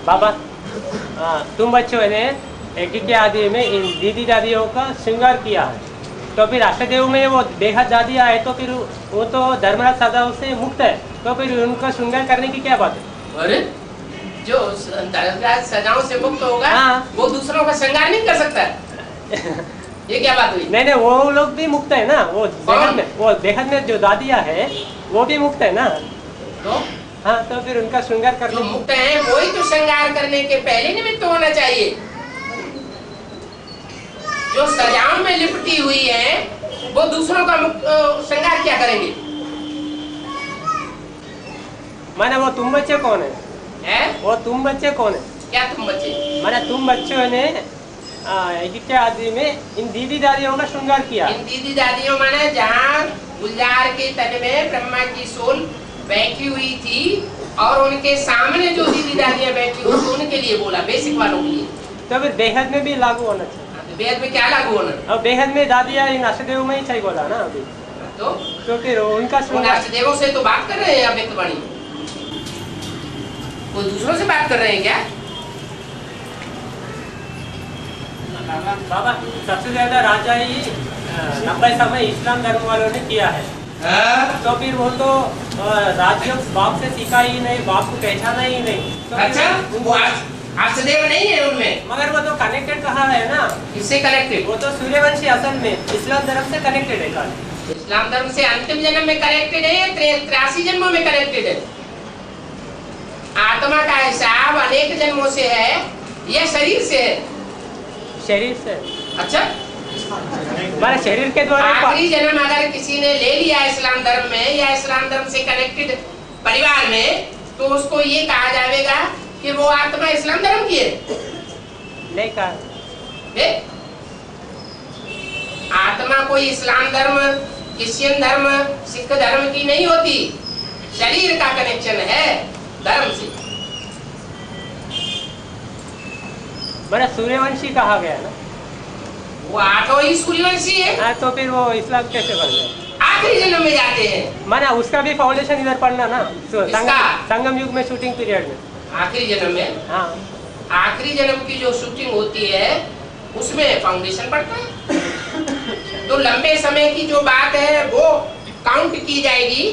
बाबा तुम बच्चों ने यज्ञ के आदि में इन दीदी दादियों का श्रृंगार किया है, तो फिर अष्टदेव में वो बेहद दादियाँ है तो फिर वो तो धर्मराज सदाओं से मुक्त है, तो फिर उनका श्रृंगार करने की क्या बात है? अरे जो धर्मराज सदाओं से मुक्त होगा हाँ। वो दूसरों का श्रृंगार नहीं कर सकता। ये क्या बात हुई? नहीं वो लोग भी मुक्त है ना, वो बेहद में जो दादियाँ है वो भी मुक्त है ना। तो हाँ तो फिर उनका श्रृंगार जो करने मुक्त है वही तो श्रृंगार करने के पहले निमित्त होना चाहिए। जो सजाओं में लिपटी हुई है वो दूसरों का श्रृंगार क्या करेंगे? माने वो तुम बच्चे कौन है? वो तुम बच्चे कौन है? क्या तुम बच्चे? माने तुम बच्चों ने यज्ञ आदि में इन दीदी दादियों का श्रृंगार किया। इन दीदी दादियों माने जहाँ गुलजार के तट में ब्रह्मा की सोल बैठी हुई थी और उनके सामने जो दीदी दादियाँ बैठी हुई थी उनके लिए बोला, बेसिक वालों के लिए। तो फिर बेहद में भी लागू होना चाहिए। बेहद में क्या लागू होना? अब बेहद में दादियाँ इन अष्टदेव में ही सही बोला ना अभी। तो फिर उनका श्रृंगार अष्टदेवों से तो बात कर रहे हैं अव्यक्त वाणी, वो दूसरों से बात कर रहे हैं क्या? बाबा सबसे ज्यादा राजा ही 90 समय इस्लाम धर्म वालों ने किया है। तो फिर वो तो राज्य बाप से सीखा ही नहीं, बाप को पहचाना ही नहीं। तो अच्छा वो अष्टदेव नहीं है उनमें, मगर वो तो कनेक्टेड कहाँ है ना? किससे कनेक्टेड? वो तो सूर्यवंशी असल में इस्लाम धर्म से कनेक्टेड है। इस्लाम धर्म से अंतिम जन्म में कनेक्टेड है या 83 जन्मों में कनेक्टेड है? आत्मा का हिसाब अनेक जन्मों से है या शरीर से है? शरीर से। अच्छा हमारे शरीर के द्वारा आखिरी जन्म अगर किसी ने ले लिया इस्लाम धर्म में या इस्लाम धर्म से कनेक्टेड परिवार में तो उसको ये कहा जाएगा कि वो आत्मा इस्लाम धर्म की है। नहीं कहा। आत्मा कोई इस्लाम धर्म, क्रिश्चियन धर्म, सिख धर्म की नहीं होती, शरीर का कनेक्शन है धर्म से। मैंने सूर्यवंशी कहा गया ना, वो आठों ही सूर्यवंशी है। हाँ, तो फिर वो इस्लाम कैसे बन गया? आखिरी जन्म में जाते हैं। मैंने उसका भी फाउंडेशन इधर पढ़ना ना, किसका? संगम युग में शूटिंग पीरियड में। आखिरी जन्म में, हाँ, आखिरी जन्म की जो शूटिंग होती है उसमें फाउंडेशन पड़ता है। तो लंबे समय की जो बात है वो काउंट की जाएगी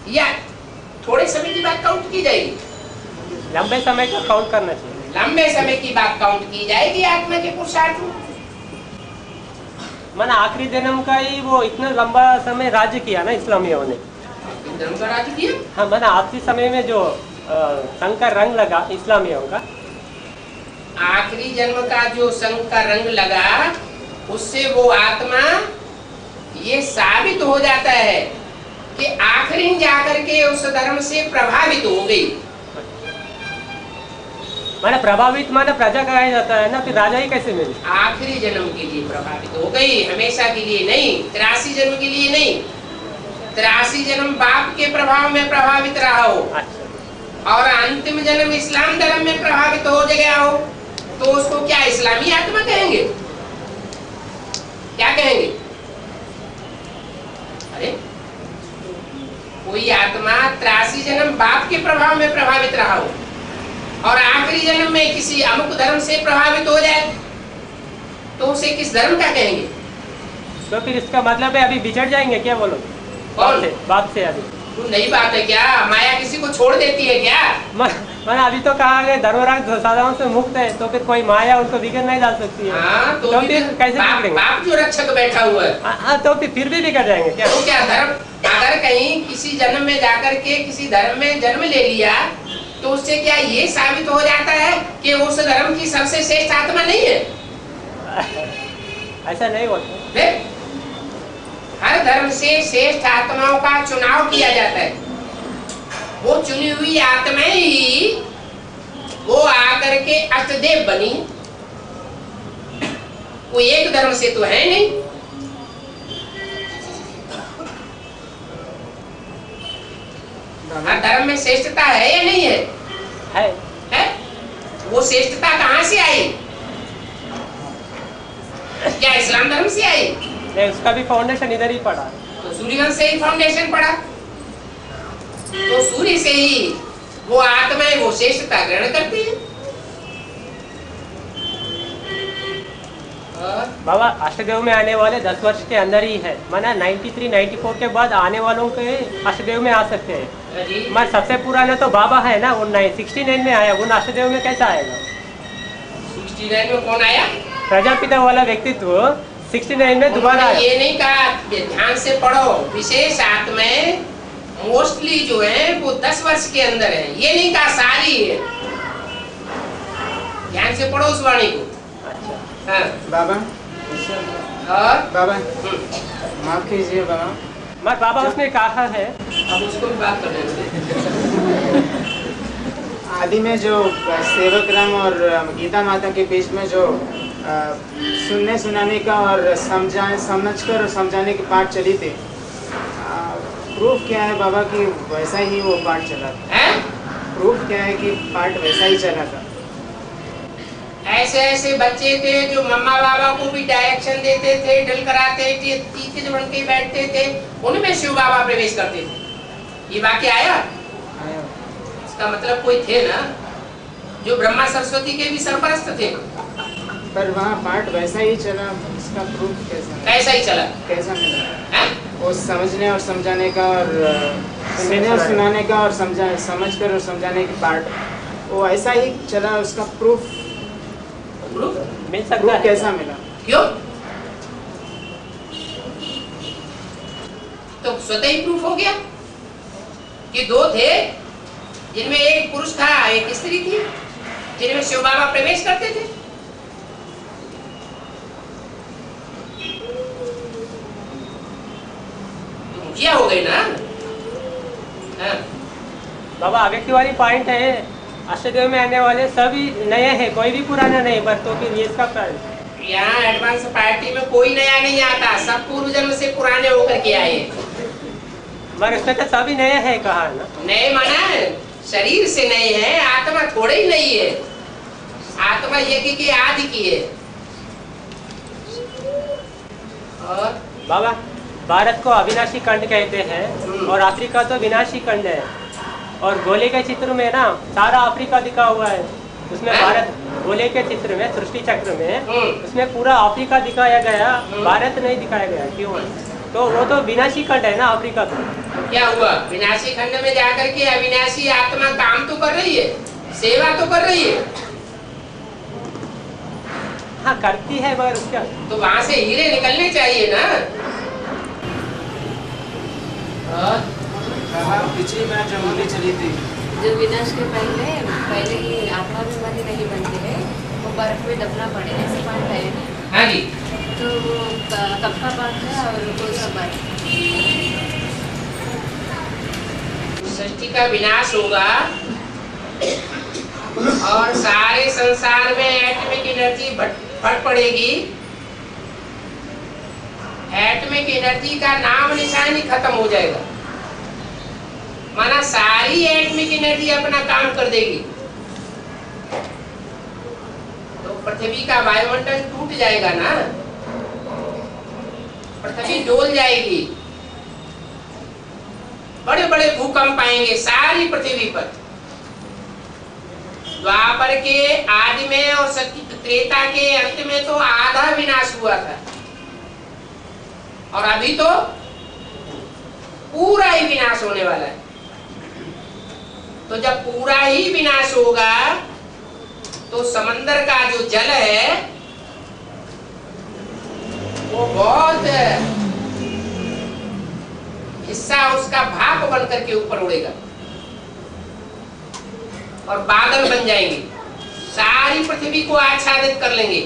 या थोड़े समय की बात काउंट की जाएगी? लंबे समय का काउंट करना चाहिए। लंबे समय की बात काउंट की जाएगी आत्मा के पुरुषार्थ में। मैंने आखिरी जन्म का ही वो इतना लंबा समय राज्य किया ना इस्लामियों ने। जन्म का राज्य किया। हाँ, मैंने आखिरी समय में जो संघ का रंग लगा इस्लामियों का, आखिरी जन्म का जो संघ का रंग लगा उससे वो आत्मा ये साबित हो जाता है कि आखिरी जाकर के उस धर्म से प्रभावित हो गई। मैंने प्रभावित माना प्रजा कहा जाता है ना, फिर राजा ही कैसे मिले? आखिरी जन्म के लिए प्रभावित हो गई, हमेशा के लिए नहीं, 83 जन्म के लिए नहीं। 83 जन्म बाप के प्रभाव में प्रभावित रहा हो और अंतिम जन्म इस्लाम धर्म में प्रभावित हो गया हो तो उसको क्या इस्लामी आत्मा कहेंगे? क्या कहेंगे? अरे कोई आत्मा 83 जन्म बाप के प्रभाव में प्रभावित रहा हो और आखिरी जन्म में किसी अमुक धर्म से प्रभावित हो जाए तो उसे किस धर्म का कहेंगे? तो फिर इसका मतलब है अभी बिछड़ जाएंगे क्या बोलो? कौन? बाप से अभी तू नई बात है क्या? माया किसी को छोड़ देती है क्या? मैंने अभी तो कहा गया धर्मराज साधारण से मुक्त है, तो फिर कोई माया उनको बिगड़ नहीं डाल सकती है। हाँ, तो फिर कैसे बिगड़ेंगे? बाप जो रक्षक बैठा हुआ है। हाँ, तो फिर भी बिगड़ जाएंगे क्या? तो क्या धर्म अगर कहीं किसी जन्म में जाकर के किसी धर्म में जन्म ले लिया तो उससे क्या ये साबित हो जाता है कि उस धर्म की सबसे श्रेष्ठ आत्मा नहीं है? ऐसा नहीं होता। फिर हर धर्म से श्रेष्ठ आत्माओं का चुनाव किया जाता है। वो चुनी हुई आत्माएं ही वो आकर के अष्टदेव बनी। कोई एक धर्म से तो है नहीं। हर धर्म में श्रेष्ठता है या नहीं है? है? वो श्रेष्ठता कहाँ से आई? क्या इस्लाम धर्म से आई? नहीं, उसका भी फाउंडेशन इधर ही पड़ा। तो सूर्यवंश से ही फाउंडेशन पड़ा। तो सूर्य से ही वो आत्माएं वो श्रेष्ठता ग्रहण करती है। बाबा अष्टदेव में आने वाले 10 वर्ष के अंदर ही है, माना 93-94 के बाद आने वालों के अष्टदेव में आ सकते हैं। मैं सबसे पुराना तो बाबा है ना, वो 69 में आया, वो अष्टदेव में कैसा आएगा? 69 में कौन आया? प्रजापिता वाला व्यक्तित्व 69 में दोबारा आया। ये नहीं कहा, ध्यान से पढ़ो। विशेष आत्माएं मोस्टली जो है वो 10 वर्ष के अंदर है, ये नहीं कहा सारी है। ध्यान से पढ़ो उस वाणी को। हाँ। बाबा और बाबा माफ कीजिए बाबा। मत बाबा उसने कहा है, अब उसको भी बात करने दे। आदि में जो सेवक राम और गीता माता के बीच में जो सुनने सुनाने का और समझकर और समझाने की पाठ चली थी, प्रूफ क्या है बाबा कि वैसा ही वो पाठ चला था? प्रूफ क्या है कि पाठ वैसा ही चला था? ऐसे ऐसे बच्चे थे जो मम्मा बाबा को भी डायरेक्शन देते थे, ड्रिल कराते थे, तीखे बन के बैठते थे, उनमें शिव बाबा प्रवेश करते थे। ये वाक्य आया? इसका मतलब कोई थे ना जो ब्रह्मा सरस्वती के भी सरपरस्त थे। पर वहाँ पाठ वैसा ही चला, इसका प्रूफ कैसा? कैसा ही चला? कैसा मिला? वो समझने और समझाने का और सुनने और सुनाने का और समझकर और समझाने की पाठ वो ऐसा ही चला, उसका प्रूफ मिल सकता है? कैसा मिला? क्यों? तो स्वतः ही प्रूफ हो गया कि दो थे जिनमें एक पुरुष था एक स्त्री थी, जिनमें शिव बाबा प्रवेश करते थे। तो मुखिया हो गए ना। हाँ। बाबा अव्यक्ति वाली पॉइंट है, अष्टदेव में आने वाले सभी नए हैं, कोई भी पुराना नहीं, पर तो फिर ये इसका यहाँ एडवांस पार्टी में कोई नया नहीं आता, सब पूर्व जन्म से पुराने होकर के आए। मगर उसमें तो सभी नए हैं कहा है ना। नए माना शरीर से नए हैं, आत्मा थोड़े ही नहीं है। आत्मा यज्ञ के आदि की है। और बाबा, भारत को अविनाशी खंड कहते हैं और अफ्रीका तो विनाशी खंड है। और गोले के चित्र में ना सारा अफ्रीका दिखा हुआ है। उसमें भारत गोले के चित्र में, सृष्टि चक्र में, उसमें पूरा अफ्रीका दिखाया गया, भारत नहीं दिखाया गया। क्यों है? तो वो तो विनाशी खंड है ना अफ्रीका। तो क्या हुआ? विनाशी खंड में जाकर के अविनाशी आत्मा काम तो कर रही है, सेवा तो कर रही है। हाँ करती है, मगर उसका तो वहां से हीरे निकलने चाहिए ना। पिछली बार जो मूवी चली थी, जो विनाश के पहले ही आत्मा भी नहीं बनते हैं, वो बर्फ में दबना पड़े, ऐसे पाठ है ना। हाँ जी। तो वो कब का पाठ है और कौन सा पाठ? सृष्टि का विनाश होगा और सारे संसार में एटमिक एनर्जी फट पड़ेगी। एटमिक एनर्जी का नाम निशान ही खत्म हो जाएगा। माना सारी एटमिक एनर्जी अपना काम कर देगी, तो पृथ्वी का वायुमंडल टूट जाएगा ना, पृथ्वी डोल जाएगी, बड़े बड़े भूकंप आएंगे सारी पृथ्वी पर। द्वापर के आदि में और त्रेता के अंत में तो आधा विनाश हुआ था, और अभी तो पूरा ही विनाश होने वाला है। तो जब पूरा ही विनाश होगा तो समंदर का जो जल है वो बहुत हिस्सा उसका भाप बन करके ऊपर उड़ेगा और बादल बन जाएंगे, सारी पृथ्वी को आच्छादित कर लेंगे,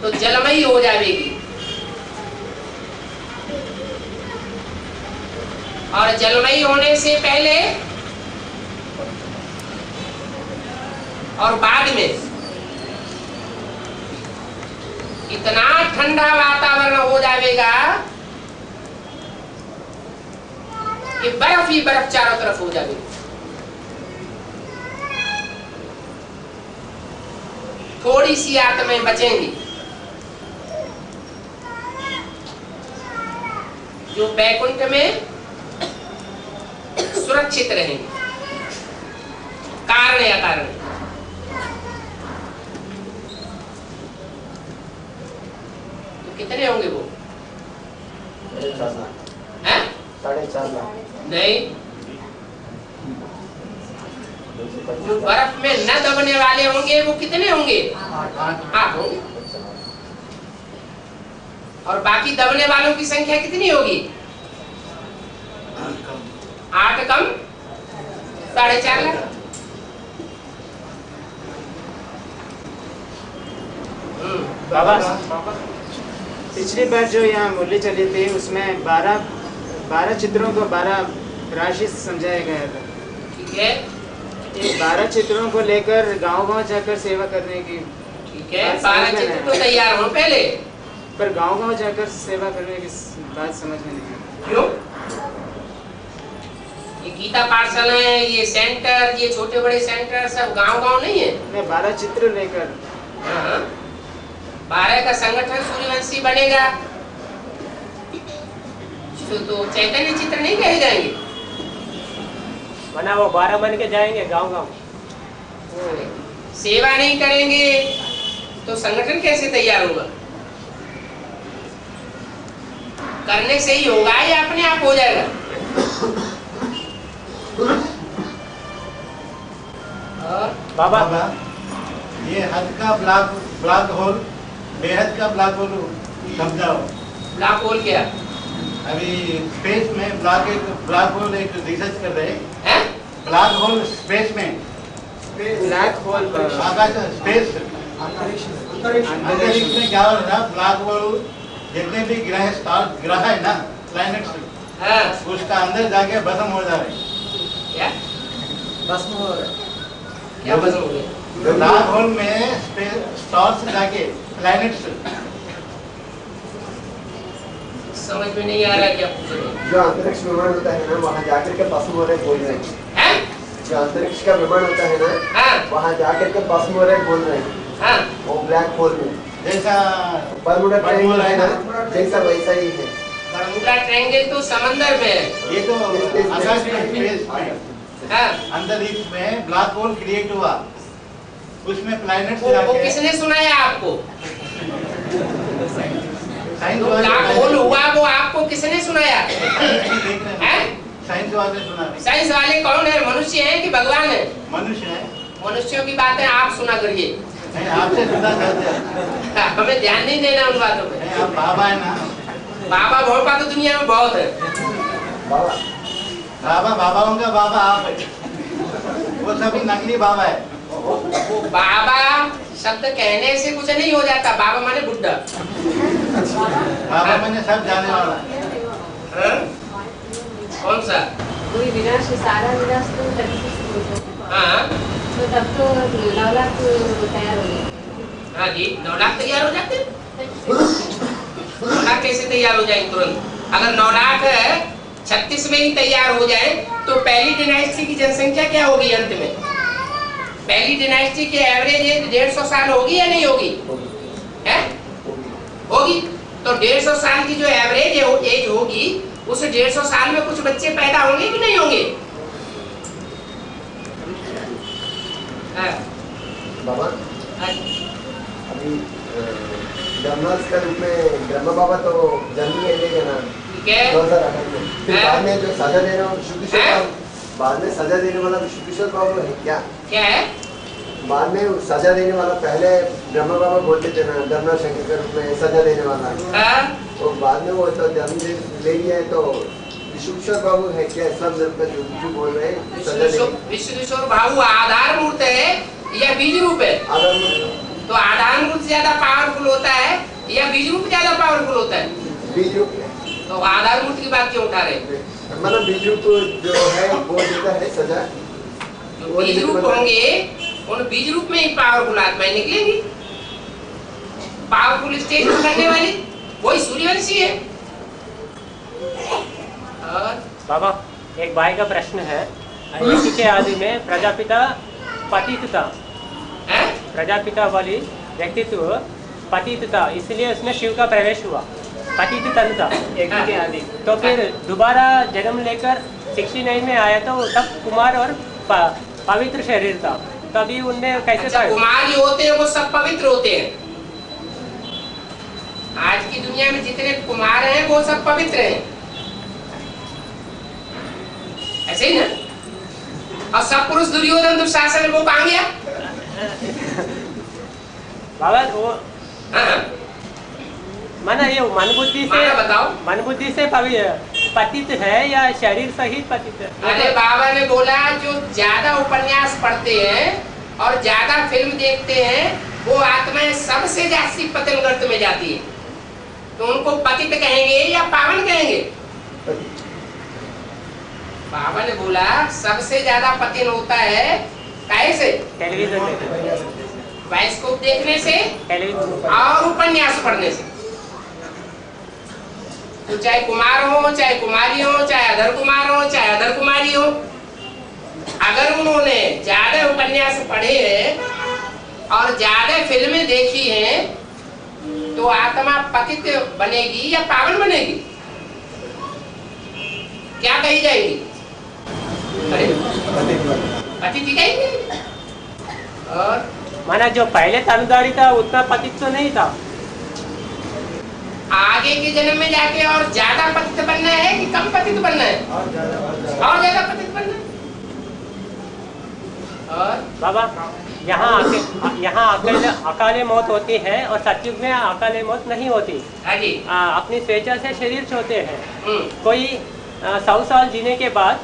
तो जलमयी हो जाएगी। और जलमयी होने से पहले और बाद में इतना ठंडा वातावरण हो जाएगा कि बर्फ ही बर्फ चारों तरफ हो जाएगी। थोड़ी सी आत्माएं बचेंगी जो बैकुंठ में सुरक्षित रहेंगे, कारण या कारण। तो कितने होंगे वो? 4.5 लाख। नहीं, जो बर्फ में न दबने वाले होंगे वो कितने होंगे? 8 होंगे। और बाकी दबने वालों की संख्या कितनी होगी? 8 कम 4.5 लाख। बाबा, पिछली बार जो यहाँ मूल्य चली थी उसमें 12 चित्रों को 12 राशि समझाया गया था। ठीक है। ये 12 चित्रों को लेकर गांव-गांव जाकर सेवा करने की। ठीक है, 12 चित्र तो तैयार हो पहले, पर गांव-गांव जाकर सेवा करने की बात समझ में नहीं आई। क्यों? ये गीता पाठशाला है, ये सेंटर, ये छोटे बड़े सेंटर सब गांव-गांव नहीं है। मैं 12 चित्र लेकर 12 का संगठन सूर्यवंशी बनेगा तो चैतन्य चित्र नहीं कहे जाएंगे। वरना वो 12 बन के जाएंगे गांव गांव। सेवा नहीं करेंगे तो संगठन कैसे तैयार होगा? करने से ही होगा या अपने आप हो जाएगा? बाबा, ये हद का ब्लैक होल, बेहद का ब्लैक होल समझाओ। ब्लैक होल क्या? अभी स्पेस में ब्लैक होल एक रिसर्च कर रहे हैं। ब्लैक होल स्पेस में, ब्लैक होल आकाश स्पेस अंतरिक्ष में क्या हो रहा है? ब्लैक होल जितने भी ग्रह स्टार ग्रह है ना, प्लैनेट्स, उसका अंदर जाके भस्म हो जा रहे हैं। क्या भस्म हो रहा है। क्या भस्म हो गया? ब्लैक होल में स्टार्स जाके प्लैनेट्स समझ में नहीं आ रहा क्या पूछ रहे हो? जो अंतरिक्ष विमान होता है ना, वहाँ जाकर के भस्म हो रहे बोल रहे हैं। जो अंतरिक्ष का विमान होता है ना, वहाँ जाकर के भस्म हो रहे बोल रहे हैं। वो ब्लैक होल में जैसा बरमूडा ट्रायंगल है ना, जैसा वैसा ही है। बरमूडा ट्रायंगल तो समंदर में है। ये तो आकाश में स्पेस में अंतरिक्ष में ब्लैक होल क्रिएट हुआ, उसमें प्लैनेट्स वो जाके किसने सुनाया आपको? साइंस तो वाले ब्लैक होल हुआ वो आपको किसने सुनाया? साइंस वाले सुना रहे। साइंस वाले कौन है? मनुष्य है कि भगवान है? मनुष्य है। मनुष्यों की बातें आप सुना करिए। नहीं, आपसे सुना करते हैं। हमें ध्यान नहीं देना उन बातों पे। नहीं, आप बाबा है ना। बाबा भोपा तो दुनिया में बहुत है। बाबा बाबाओं का बाबा आप है, वो सभी नकली बाबा है। वो बाबा शब्द कहने से कुछ नहीं हो जाता। बाबा माने बुड्ढा। बाबा मैंने सब जाने वाला। कौन सा? कोई विनाश, सारा विनाश तो तभी से शुरू होता है। हाँ तो तब तो 9 लाख तैयार हो गए। हाँ जी, 9 लाख तैयार हो जाते। 9 लाख कैसे तैयार हो जाएंगे तुरंत? अगर 9 लाख 36 में ही तैयार हो जाए तो पहली डायनेस्टी की जनसंख्या क्या होगी अंत में? पहली डायनेस्टी की एवरेज एज 150 साल होगी या नहीं होगी? है? होगी। तो 150 साल की जो एवरेज एज होगी, उस 150 साल में कुछ बच्चे पैदा होंगे कि नहीं होंगे? बाबा अभी ब्रह्मास का रूप में ब्रह्मा बाबा तो जन्म ले लेंगे ना 2018 में। फिर बाद में जो सजा देने वाला शुद्धीश्वर, बाद में सजा देने वाला शुद्धीश्वर बाबा है क्या? क्या है? बाद में सजा देने वाला, पहले ब्रह्मा बाबा बोलते थे ना ब्रह्मा शंकर के रूप में सजा देने वाला, तो बाद में वो तो जन्म ले लिया है, तो विश्वेश्वर बाबू है क्या? सब धर्म का जो बोल रहे हैं सजा देने। विश्वेश्वर बाबू आधार मूर्त है या बीज रूप है? आधार मूर्त। तो आधार मूर्त ज्यादा पावरफुल होता है या बीज रूप ज्यादा पावरफुल होता है? बीज रूप। तो आधार मूर्त की बात क्यों उठा रहे? मतलब बीज रूप जो है वो देता है सजा। जो बीज रूप होंगे उन बीज रूप में ही पावरफुल आत्माएं निकलेंगी। पावरफुल स्टेज में करने वाली वही सूर्यवंशी है। और बाबा एक भाई का प्रश्न है, इसी के आदि में प्रजापिता पतितता, प्रजापिता वाली व्यक्तित्व पतितता, इसलिए उसमें शिव का प्रवेश हुआ। पतितता एक ही के आदि, तो फिर दोबारा जन्म लेकर 69 में आया, तो तब कुमार और पवित्र शरीर था, तभी उनने कैसे अच्छा, कुमार जो होते हैं वो सब पवित्र होते हैं। आज की दुनिया में जितने कुमार हैं वो सब पवित्र हैं, ऐसे ही ना? और सब पुरुष दुर्योधन दुशासन वो कहाँ गया? बाबा वो माना ये मन बुद्धि से बताओ, मन बुद्धि से पतित है या शरीर सहित पतित है? अरे बाबा ने बोला जो ज्यादा उपन्यास पढ़ते हैं और ज्यादा फिल्म देखते हैं वो आत्माएं सबसे जास्ती पतन गर्त में जाती है। तो उनको पतित कहेंगे या पावन कहेंगे? बाबा ने बोला सबसे ज्यादा पतन होता है कैसे? टेलीविजन, बाइस्कोप देखने से और उपन्यास पढ़ने से। तो चाहे कुमार हो, चाहे कुमारी हो, चाहे अधर कुमार हो, चाहे अधर कुमारी हो, अगर उन्होंने ज्यादा उपन्यास पढ़े हैं और ज्यादा फिल्में देखी हैं तो आत्मा पतित बनेगी या पावन बनेगी? क्या कही जाएगी? पतित ही कहेंगे। और माना जो पहले तनुधारी था उतना पतित तो नहीं था, आगे के जन्म में जाके और ज्यादा पतित बनना है कि कम पतित बनना है? और ज्यादा पतित बनना है। और बाबा यहाँ अकाले मौत होती है और सतयुग में अकाले मौत नहीं होती। अपनी स्वेच्छा से शरीर छोड़ते हैं। कोई 100 साल जीने के बाद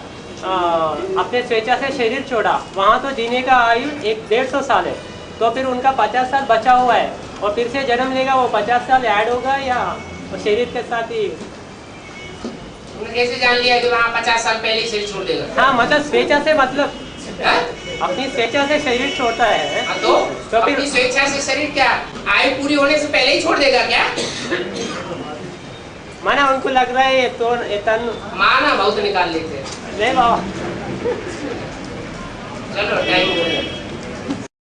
अपने स्वेच्छा से शरीर छोड़ा, वहाँ तो जीने का आयु 150 साल है, तो फिर उनका 50 साल बचा हुआ है और फिर से जन्म लेगा, वो 50 साल ऐड होगा या वो शरीर के साथ ही? कैसे जान लिया कि वहाँ 50 साल पहले शरीर छोड़ देगा? हाँ मतलब स्वेच्छा से, मतलब अपनी स्वेच्छा से शरीर छोड़ता है तो फिर अपनी स्वेच्छा से शरीर क्या आयु पूरी होने से पहले ही छोड़ देगा क्या? माना उनको लग रहा है तो ये तन माना बहुत निकाल लेते हैं। नहीं बाबा चलो टाइम हो गया।